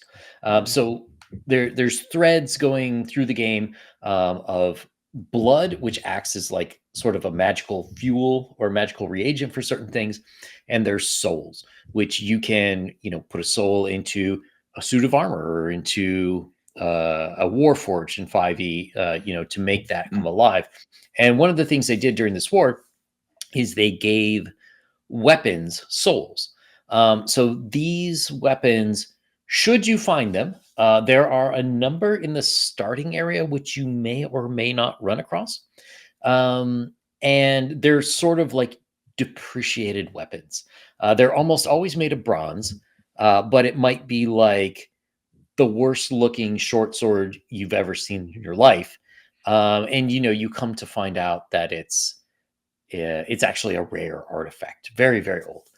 So there's threads going through the game of blood, which acts as like sort of a magical fuel or magical reagent for certain things, and there's souls, which you can put a soul into a suit of armor or into a war forge in 5e, to make that come alive. And one of the things they did during this war is they gave weapons souls. So these weapons, should you find them, there are a number in the starting area which you may or may not run across. And they're sort of like depreciated weapons. They're almost always made of bronze, but it might be like the worst looking short sword you've ever seen in your life. And you come to find out that it's actually a rare artifact, very, very old.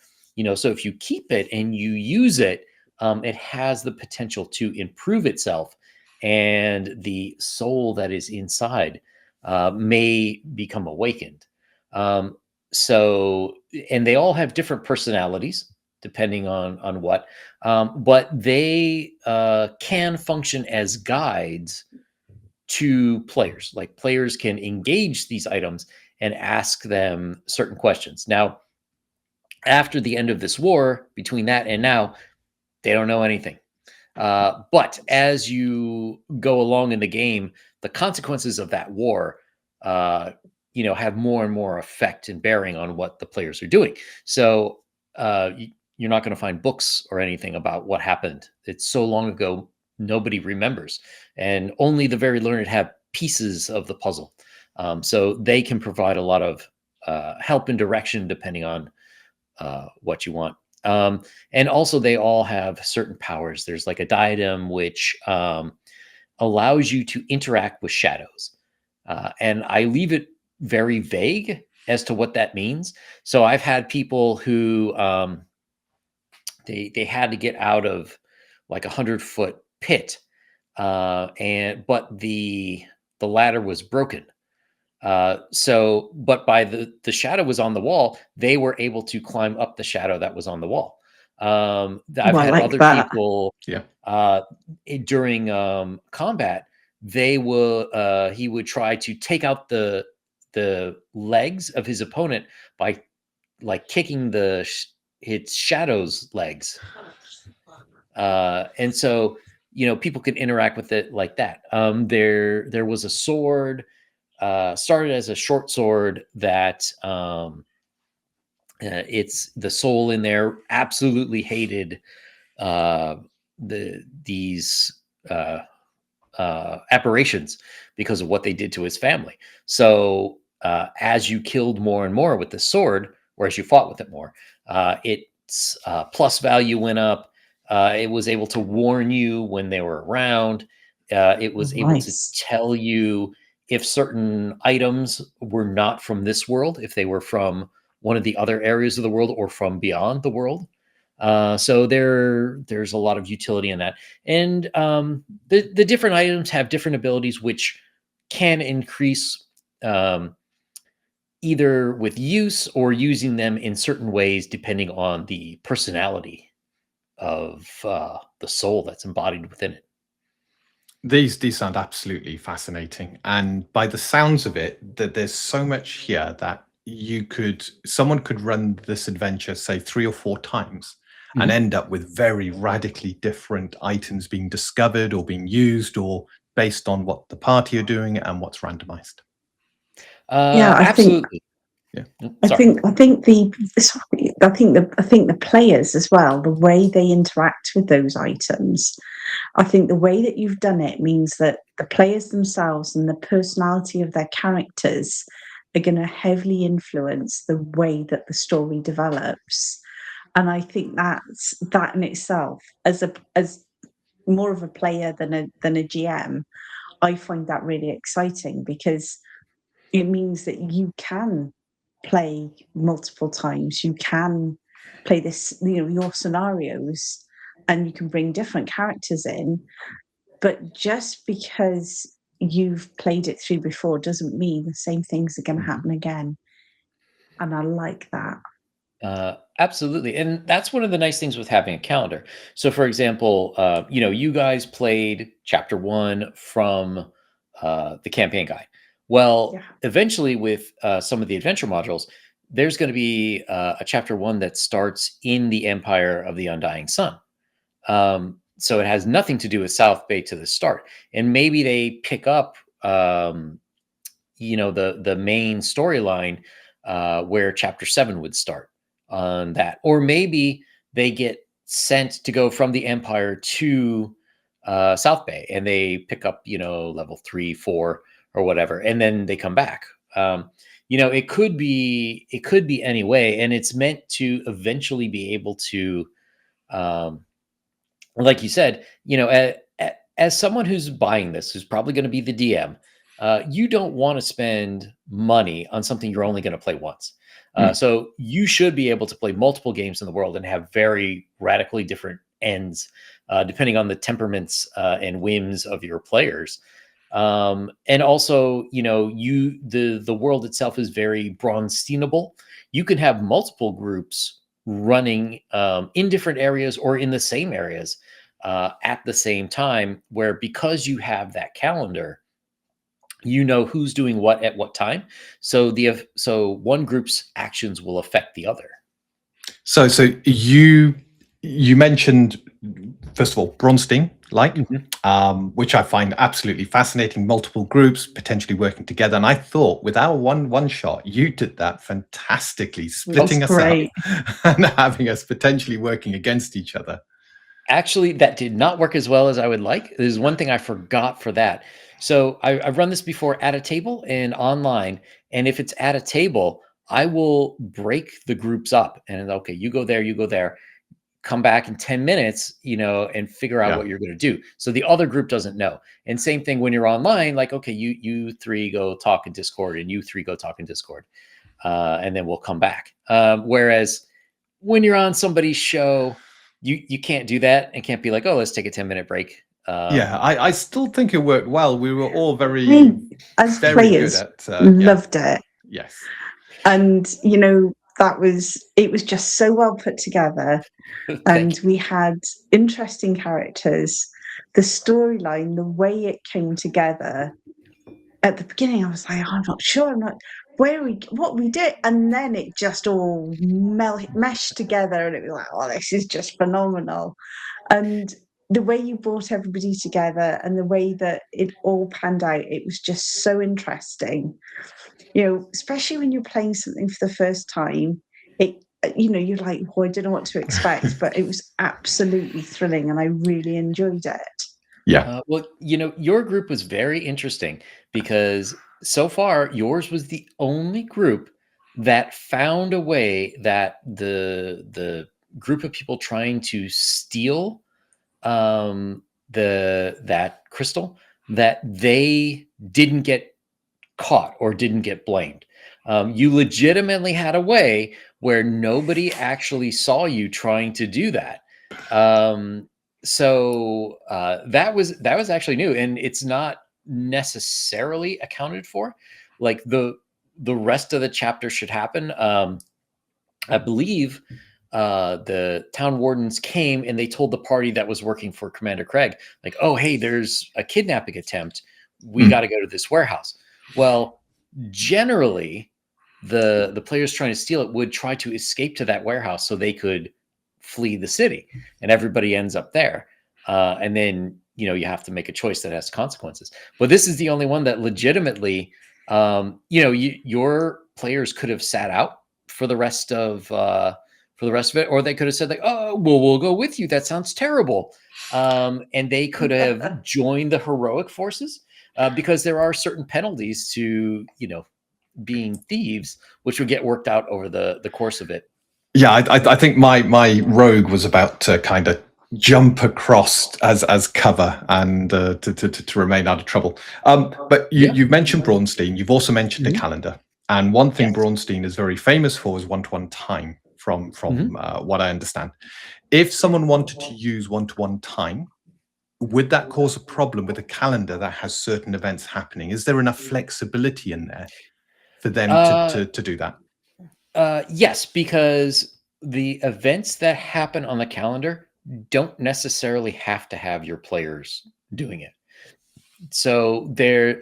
So if you keep it and you use it, it has the potential to improve itself, and the soul that is inside may become awakened. So, and they all have different personalities depending on what, but they can function as guides to players. Like, players can engage these items and ask them certain questions. Now, after the end of this war, between that and now, they don't know anything. But as you go along in the game, the consequences of that war, have more and more effect and bearing on what the players are doing. So you're not going to find books or anything about what happened. It's so long ago, nobody remembers. And only the very learned have pieces of the puzzle. So they can provide a lot of help and direction depending on what you want. And also they all have certain powers. There's like a diadem which allows you to interact with shadows. And I leave it very vague as to what that means. So I've had people who they had to get out of like 100-foot pit, but the ladder was broken. But by the shadow was on the wall, they were able to climb up the shadow that was on the wall. I've had like other that. people Yeah. during combat, he would try to take out the legs of his opponent by like kicking its shadow's legs. And so, people could interact with it like that. There was a sword, started as a short sword that it's the soul in there absolutely hated these apparitions because of what they did to his family. So as you killed more and more with the sword, or as you fought with it more, its plus value went up. It was able to warn you when they were around. It was able to tell you if certain items were not from this world, if they were from one of the other areas of the world or from beyond the world. So there's a lot of utility in that. And the different items have different abilities, which can increase either with use or using them in certain ways, depending on the personality of the soul that's embodied within it. These sound absolutely fascinating, and by the sounds of it, that there's so much here that someone could run this adventure, say 3 or 4 times, and end up with very radically different items being discovered or being used, or based on what the party are doing and what's randomized. Yeah, absolutely. I think the players as well, the way they interact with those items, I think the way that you've done it means that the players themselves and the personality of their characters are going to heavily influence the way that the story develops. And I think that in itself, as more of a player than a GM, I find that really exciting, because it means that you can play multiple times. You can play your scenarios, and you can bring different characters in. But just because you've played it through before doesn't mean the same things are going to happen again. And I like that. Absolutely. And that's one of the nice things with having a calendar. So for example, you guys played chapter 1 from the campaign guide. Well, eventually with some of the adventure modules, there's going to be a chapter 1 that starts in the Empire of the Undying Sun. So it has nothing to do with South Bay to the start. And maybe they pick up, the main storyline where chapter 7 would start on that. Or maybe they get sent to go from the Empire to South Bay, and they pick up, level 3, 4, or whatever, and then they come back. It could be any way, and it's meant to eventually be able to, like you said, as someone who's buying this, who's probably going to be the DM, you don't want to spend money on something you're only going to play once. So you should be able to play multiple games in the world and have very radically different ends, depending on the temperaments and whims of your players. And also, the world itself is very Bronsteinable. You can have multiple groups running in different areas or in the same areas at the same time, where because you have that calendar, who's doing what at what time. So one group's actions will affect the other. So you mentioned, first of all, Bronstein, which I find absolutely fascinating. Multiple groups potentially working together, and I thought with our one shot, you did that fantastically, splitting us up and having us potentially working against each other. Actually, that did not work as well as I would like. There's one thing I forgot for that. So I've run this before at a table and online, and if it's at a table, I will break the groups up and okay, you go there, come back in 10 minutes, and figure out what you're going to do. So the other group doesn't know. And same thing when you're online, like, okay, you three go talk in Discord and you three go talk in Discord. And then we'll come back. Whereas when you're on somebody's show, you can't do that and can't be like, oh, let's take a 10-minute break. I still think it worked well. We were all very, as very players, good at loved it. Yes. And, it was just so well put together. And we had interesting characters. The storyline, the way it came together at the beginning, I was like, I'm not sure. I'm not what we did. And then it just all meshed together. And it was like, oh, this is just phenomenal. And the way you brought everybody together and the way that it all panned out, it was just so interesting. Especially when you're playing something for the first time, you're like, oh, I don't know what to expect, but it was absolutely thrilling and I really enjoyed it. Yeah. Well, your group was very interesting because so far yours was the only group that found a way that the group of people trying to steal that crystal, that they didn't get caught or didn't get blamed. You legitimately had a way where nobody actually saw you trying to do that. So that was actually new, and it's not necessarily accounted for. Like the rest of the chapter should happen. I believe the town wardens came and they told the party that was working for Commander Craig, like, oh, hey, there's a kidnapping attempt. We got to go to this warehouse. Well, generally, the players trying to steal it would try to escape to that warehouse so they could flee the city, and everybody ends up there. And then you have to make a choice that has consequences. But this is the only one that legitimately, your players could have sat out for the rest of it, or they could have said like, oh, well, we'll go with you. That sounds terrible. And they could have joined the heroic forces. Because there are certain penalties to, being thieves, which would get worked out over the course of it. Yeah, I think my rogue was about to kind of jump across as cover and to remain out of trouble. But you've mentioned Braunstein. You've also mentioned the calendar. And one thing Braunstein is very famous for is one-to-one time, from what I understand. If someone wanted to use one-to-one time, would that cause a problem with a calendar that has certain events happening? Is there enough flexibility in there for them to do that? Yes, because the events that happen on the calendar don't necessarily have to have your players doing it. So there,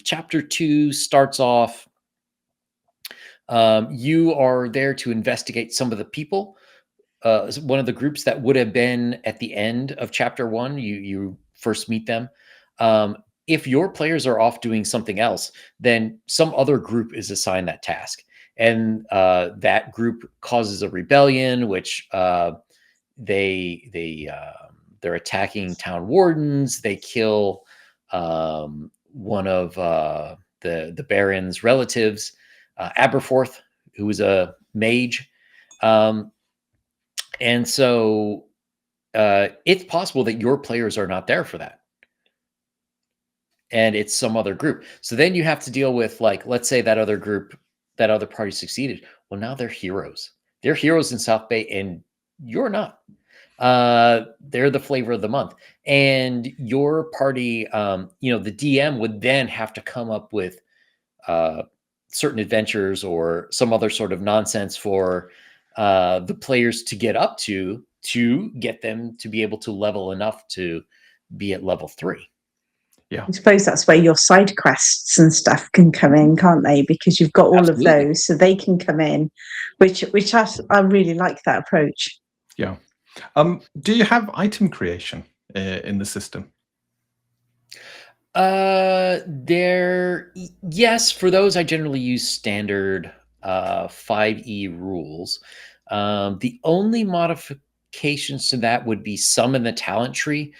chapter 2 starts off. You are there to investigate some of the people. One of the groups that would have been at the end of chapter 1, you first meet them. If your players are off doing something else, then some other group is assigned that task. And that group causes a rebellion, which they're attacking town wardens. They kill one of the Baron's relatives, Aberforth, who was a mage. And so it's possible that your players are not there for that. And it's some other group. So then you have to deal with, like, let's say that other group, that other party succeeded. Well, now they're heroes. They're heroes in South Bay, and you're not. They're the flavor of the month. And your party, the DM would then have to come up with certain adventures or some other sort of nonsense for the players to get up to get them to be able to level enough to be at level 3. Yeah, I suppose that's where your side quests and stuff can come in, can't they? Because you've got all Absolutely. of those, so they can come in, which I really like that approach. Yeah. Do you have item creation in the system? Yes, for those I generally use standard 5e rules. The only modifications to that would be some in the talent tree.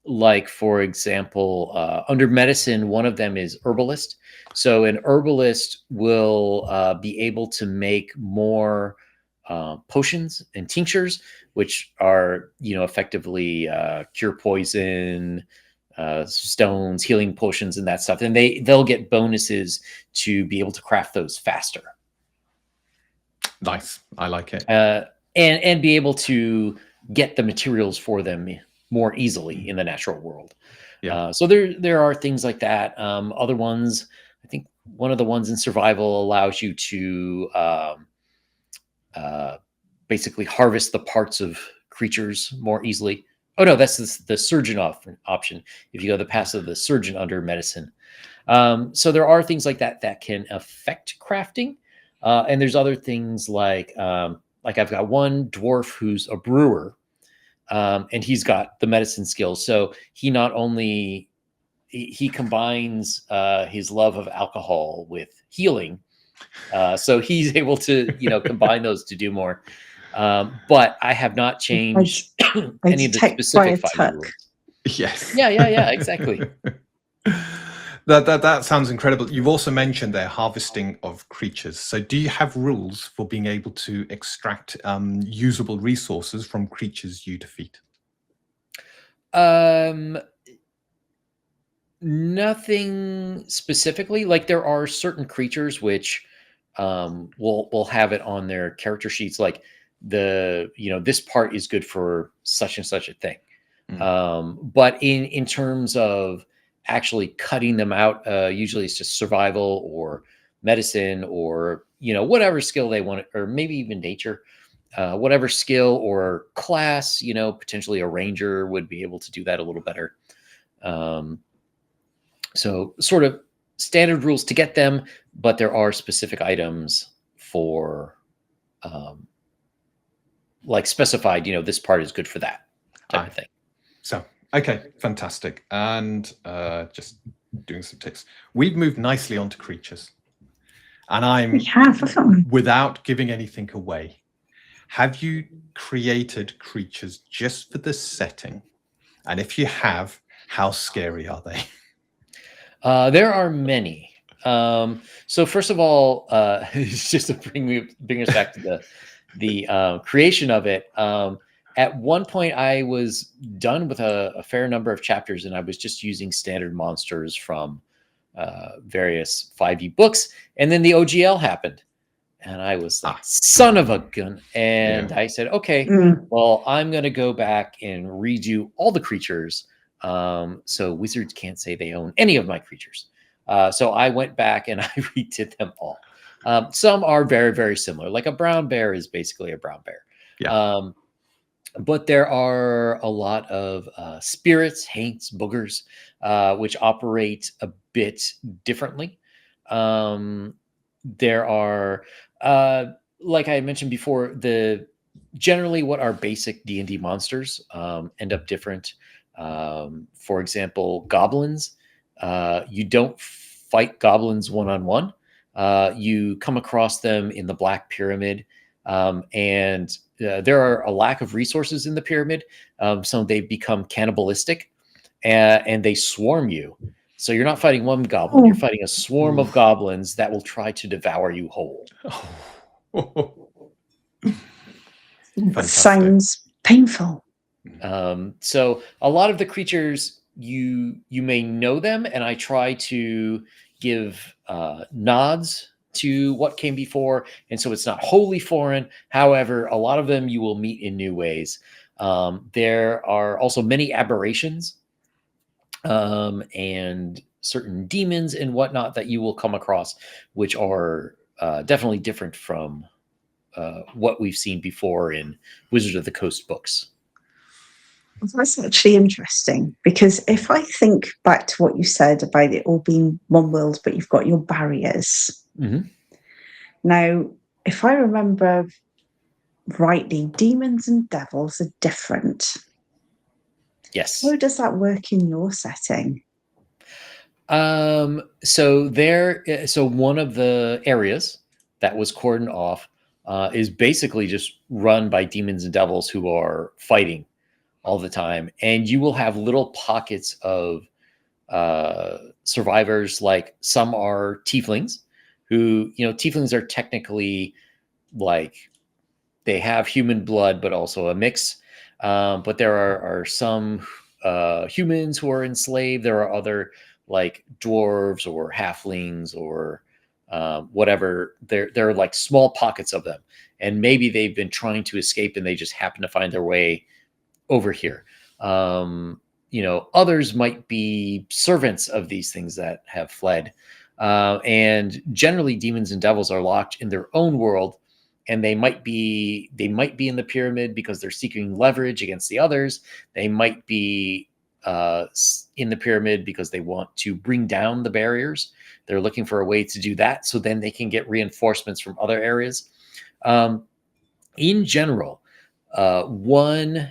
like, for example, under medicine, one of them is herbalist. So an herbalist will be able to make more potions and tinctures, which are, effectively cure poison, stones, healing potions, and that stuff. And they'll get bonuses to be able to craft those faster. Nice. I like it. And be able to get the materials for them more easily in the natural world. Yeah. So there are things like that. Other ones, I think one of the ones in survival allows you to basically harvest the parts of creatures more easily. Oh no, that's the surgeon option. If you go the path of the surgeon under medicine. So there are things like that can affect crafting. And there's other things like I've got one dwarf who's a brewer, and he's got the medicine skills. So he not only he combines his love of alcohol with healing, so he's able to combine those to do more. But I have not changed any of the specific fighting rules. Yes. Yeah, exactly. That sounds incredible. You've also mentioned there harvesting of creatures. So do you have rules for being able to extract usable resources from creatures you defeat? Nothing specifically. Like, there are certain creatures which will have it on their character sheets, like this part is good for such and such a thing. But in terms of actually cutting them out, usually it's just survival or medicine or whatever skill they want, or maybe even nature, whatever skill or class. Potentially a ranger would be able to do that a little better. So sort of standard rules to get them, but there are specific items for like specified, this part is good for that type of thing. So, okay, fantastic. And just doing some tips. We've moved nicely onto creatures. And without giving anything away, have you created creatures just for this setting? And if you have, how scary are they? There are many. So first of all, just to bring us back to the creation of it. At one point, I was done with a fair number of chapters, and I was just using standard monsters from various 5e books. And then the OGL happened, and I was like, son of a gun. And I said, okay, well, I'm going to go back and redo all the creatures. So Wizards can't say they own any of my creatures. So I went back and I redid them all. Some are very, very similar. Like a brown bear is basically a brown bear. Yeah. But there are a lot of spirits, haints, boogers, which operate a bit differently. There are, like I mentioned before, generally what are basic D&D monsters end up different. For example, goblins. You don't fight goblins one-on-one. You come across them in the Black Pyramid, and there are a lack of resources in the pyramid, so they become cannibalistic, and they swarm you. So you're not fighting one goblin, you're fighting a swarm of goblins that will try to devour you whole. That sounds painful. So a lot of the creatures, you may know them, and I try to give nods to what came before, and so it's not wholly foreign. However, a lot of them you will meet in new ways. There are also many aberrations and certain demons and whatnot that you will come across, which are definitely different from what we've seen before in Wizard of the Coast books. That's actually interesting, because if I think back to what you said about it all being one world, but you've got your barriers. Mm-hmm. Now, if I remember rightly, demons and devils are different. Yes. How does that work in your setting? So one of the areas that was cordoned off is basically just run by demons and devils who are fighting all the time, and you will have little pockets of survivors. Like some are tieflings, who, tieflings are technically like they have human blood, but also a mix. But there are some humans who are enslaved. There are other like dwarves or halflings or whatever. There are like small pockets of them, and maybe they've been trying to escape and they just happen to find their way over here. Others might be servants of these things that have fled. And generally demons and devils are locked in their own world, and they might be in the pyramid because they're seeking leverage against the others. They might be in the pyramid because they want to bring down the barriers. They're looking for a way to do that, so then they can get reinforcements from other areas. In general, one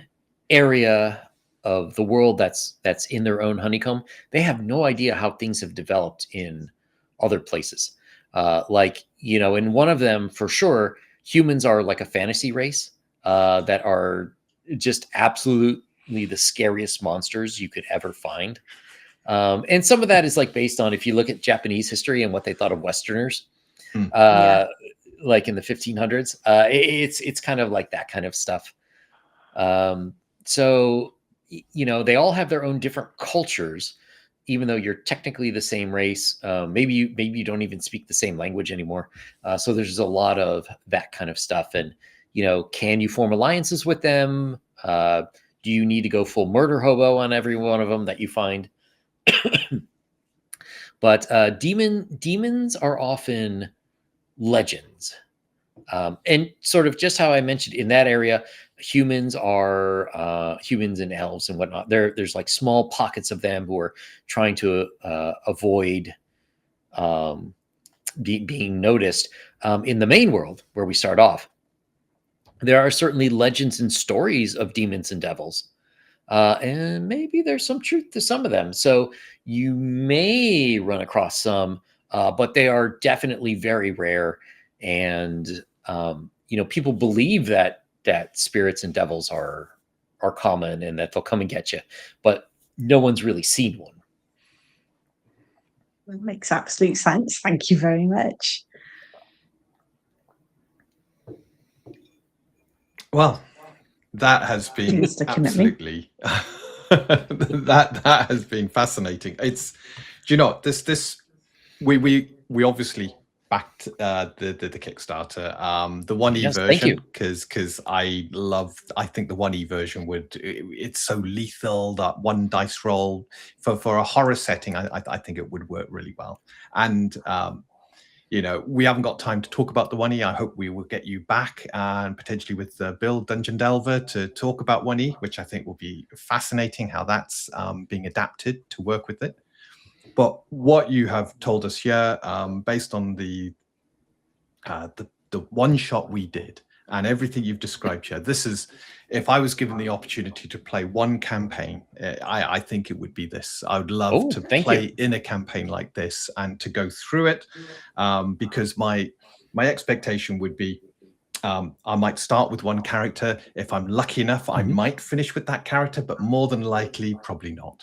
area of the world that's in their own honeycomb, they have no idea how things have developed in other places. In one of them, for sure, humans are like a fantasy race that are just absolutely the scariest monsters you could ever find. And some of that is like based on, if you look at Japanese history and what they thought of Westerners, like in the 1500s, it's kind of like that kind of stuff. So, they all have their own different cultures, even though you're technically the same race. Maybe you don't even speak the same language anymore. So there's a lot of that kind of stuff. And, can you form alliances with them? Do you need to go full murder hobo on every one of them that you find? But demons are often legends. And sort of just how I mentioned in that area, humans are humans and elves and whatnot. There's like small pockets of them who are trying to avoid being noticed. In the main world where we start off, there are certainly legends and stories of demons and devils. And maybe there's some truth to some of them. So you may run across some, but they are definitely very rare. And people believe that spirits and devils are common and that they'll come and get you, but no one's really seen one. That makes absolute sense. Thank you very much. Well, that has been absolutely that has been fascinating. It's, we obviously backed the Kickstarter, the 1E version, because I think the 1E version it's so lethal, that one dice roll for a horror setting. I think it would work really well. And we haven't got time to talk about the 1E. I hope we will get you back and potentially with Bill Dungeon Delver to talk about 1E, which I think will be fascinating, how that's being adapted to work with it. But what you have told us here, based on the one shot we did and everything you've described here, this is, if I was given the opportunity to play one campaign, I think it would be this. I would love to play in a campaign like this and to go through it, because my expectation would be, I might start with one character. If I'm lucky enough, I might finish with that character, but more than likely, probably not.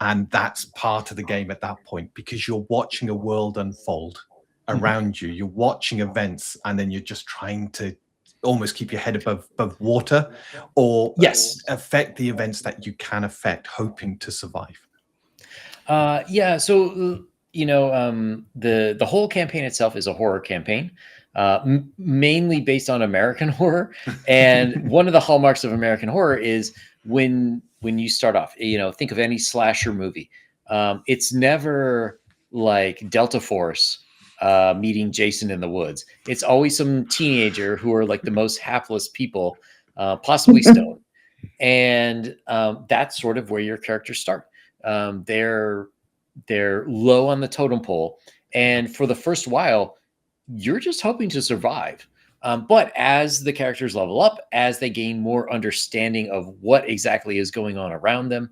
And that's part of the game at that point, because you're watching a world unfold around you. You're watching events, and then you're just trying to almost keep your head above water, or affect the events that you can affect, hoping to survive. So the whole campaign itself is a horror campaign, mainly based on American horror. And one of the hallmarks of American horror is when you start off, think of any slasher movie. It's never like Delta Force meeting Jason in the woods. It's always some teenager who are like the most hapless people, possibly stoned. And that's sort of where your characters start. They're low on the totem pole, and for the first while, you're just hoping to survive. But as the characters level up, as they gain more understanding of what exactly is going on around them,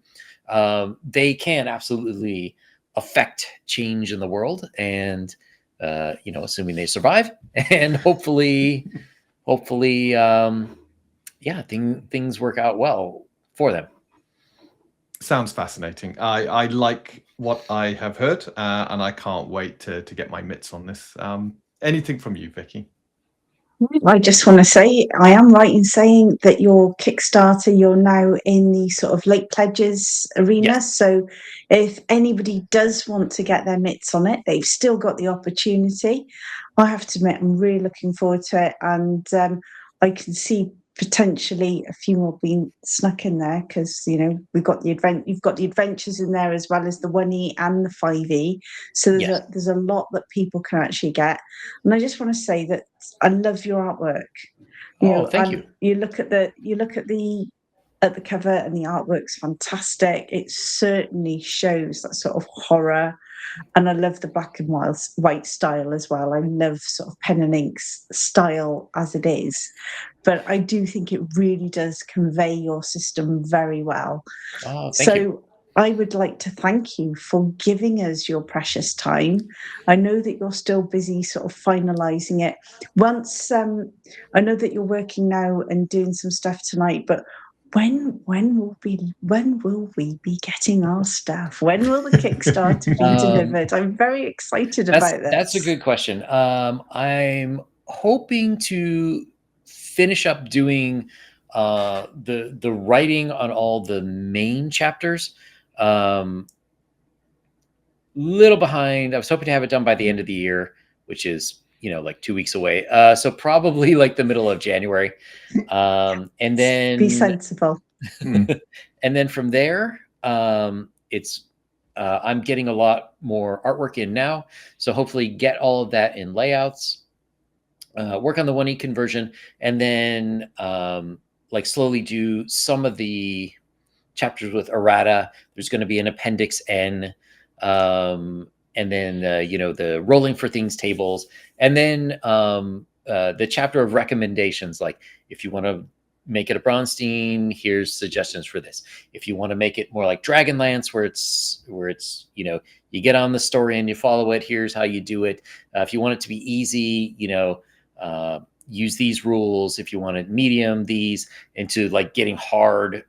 they can absolutely affect change in the world. And assuming they survive, and hopefully, things work out well for them. Sounds fascinating. I like what I have heard, and I can't wait to get my mitts on this. Anything from you, Vicky? I just want to say, I am right in saying that your Kickstarter, you're now in the sort of late pledges arena. Yes. So if anybody does want to get their mitts on it, they've still got the opportunity. I have to admit, I'm really looking forward to it. And I can see potentially a few more being snuck in there because, you know, you've got the adventures in there as well as the 1E and the 5E. So there's a lot that people can actually get. And I just want to say that I love your artwork. Thank you. You look at the cover, and the artwork's fantastic. It certainly shows that sort of horror, and I love the black and white style as well. I love sort of pen and ink style as it is, but I do think it really does convey your system very well. Thank you. I would like to thank you for giving us your precious time. I know that you're still busy sort of finalising it. Once I know that you're working now and doing some stuff tonight, but when will we be getting our stuff? When will the Kickstarter be delivered? I'm very excited about this. That's a good question. I'm hoping to finish up doing the writing on all the main chapters. Little behind. I was hoping to have it done by the end of the year, which is, you know, like 2 weeks away. So probably like the middle of January. And then be sensible. And then from there, it's I'm getting a lot more artwork in now. So hopefully get all of that in layouts, work on the 1E conversion, and then like slowly do some of the chapters with errata. There's going to be an appendix N, and then you know, the rolling for things tables, and then the chapter of recommendations, like if you want to make it a Bronstein, here's suggestions for this. If you want to make it more like Dragonlance, where it's you know, you get on the story and you follow it, here's how you do it. If you want it to be easy, you know, use these rules. If you want it medium, these, into like getting hard,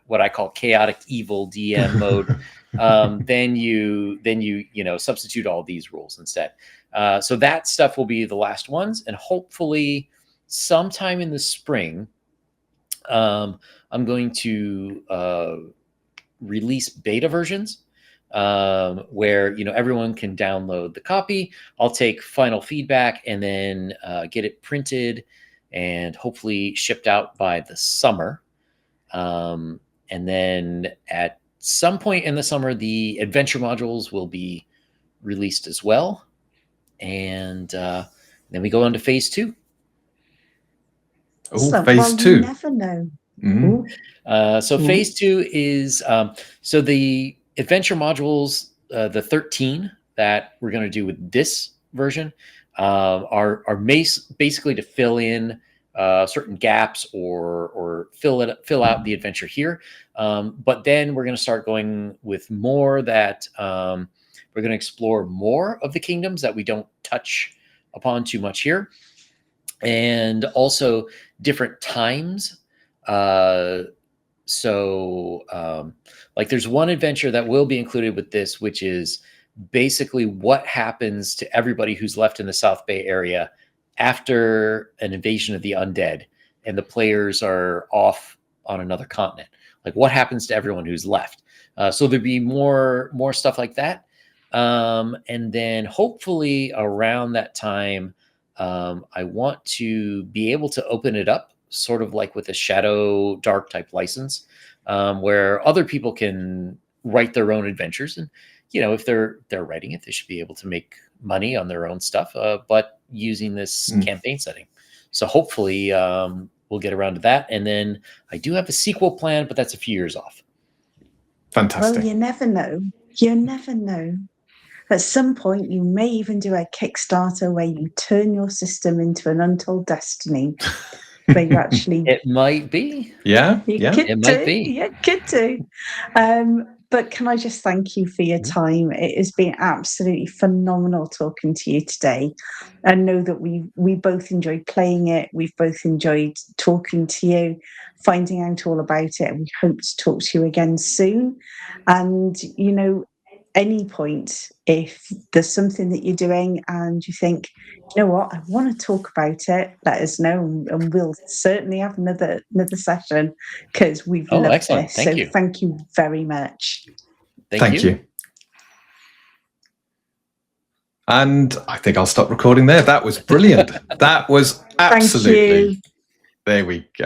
what I call chaotic evil DM mode, then you know, substitute all these rules instead. So that stuff will be the last ones, and hopefully sometime in the spring, I'm going to release beta versions, where, you know, everyone can download the copy. I'll take final feedback and then get it printed and hopefully shipped out by the summer. And then at some point in the summer, the adventure modules will be released as well. And then we go on to phase 2. Oh, phase 2. You never know. So phase 2 is so the adventure modules, the 13 that we're going to do with this version, are basically to fill in certain gaps or fill out the adventure here. But then we're going to start going with more that we're going to explore more of the kingdoms that we don't touch upon too much here, and also different times. Like there's one adventure that will be included with this, which is basically what happens to everybody who's left in the South Bay area after an invasion of the undead and the players are off on another continent. Like what happens to everyone who's left? So there'd be more stuff like that. And then hopefully around that time, I want to be able to open it up sort of like with a Shadow Dark type license, where other people can write their own adventures. And, you know, if they're writing it, they should be able to make money on their own stuff, but using this campaign setting. So hopefully we'll get around to that. And then I do have a sequel plan, but that's a few years off. Fantastic. Well, you never know. You never know. At some point, you may even do a Kickstarter where you turn your system into an Untold Destiny. Where you actually... It might be. Yeah, You yeah. could It might be. You could do. But can I just thank you for your time? It has been absolutely phenomenal talking to you today. I know that we both enjoyed playing it. We've both enjoyed talking to you, finding out all about it. And we hope to talk to you again soon. And, you know, any point, if there's something that you're doing and you think, you know what, I want to talk about it, let us know, and we'll certainly have another session, because we've loved excellent. this. Thank you very much. Thank you. And I think I'll stop recording there. That was brilliant. That was absolutely. Thank you. There we go.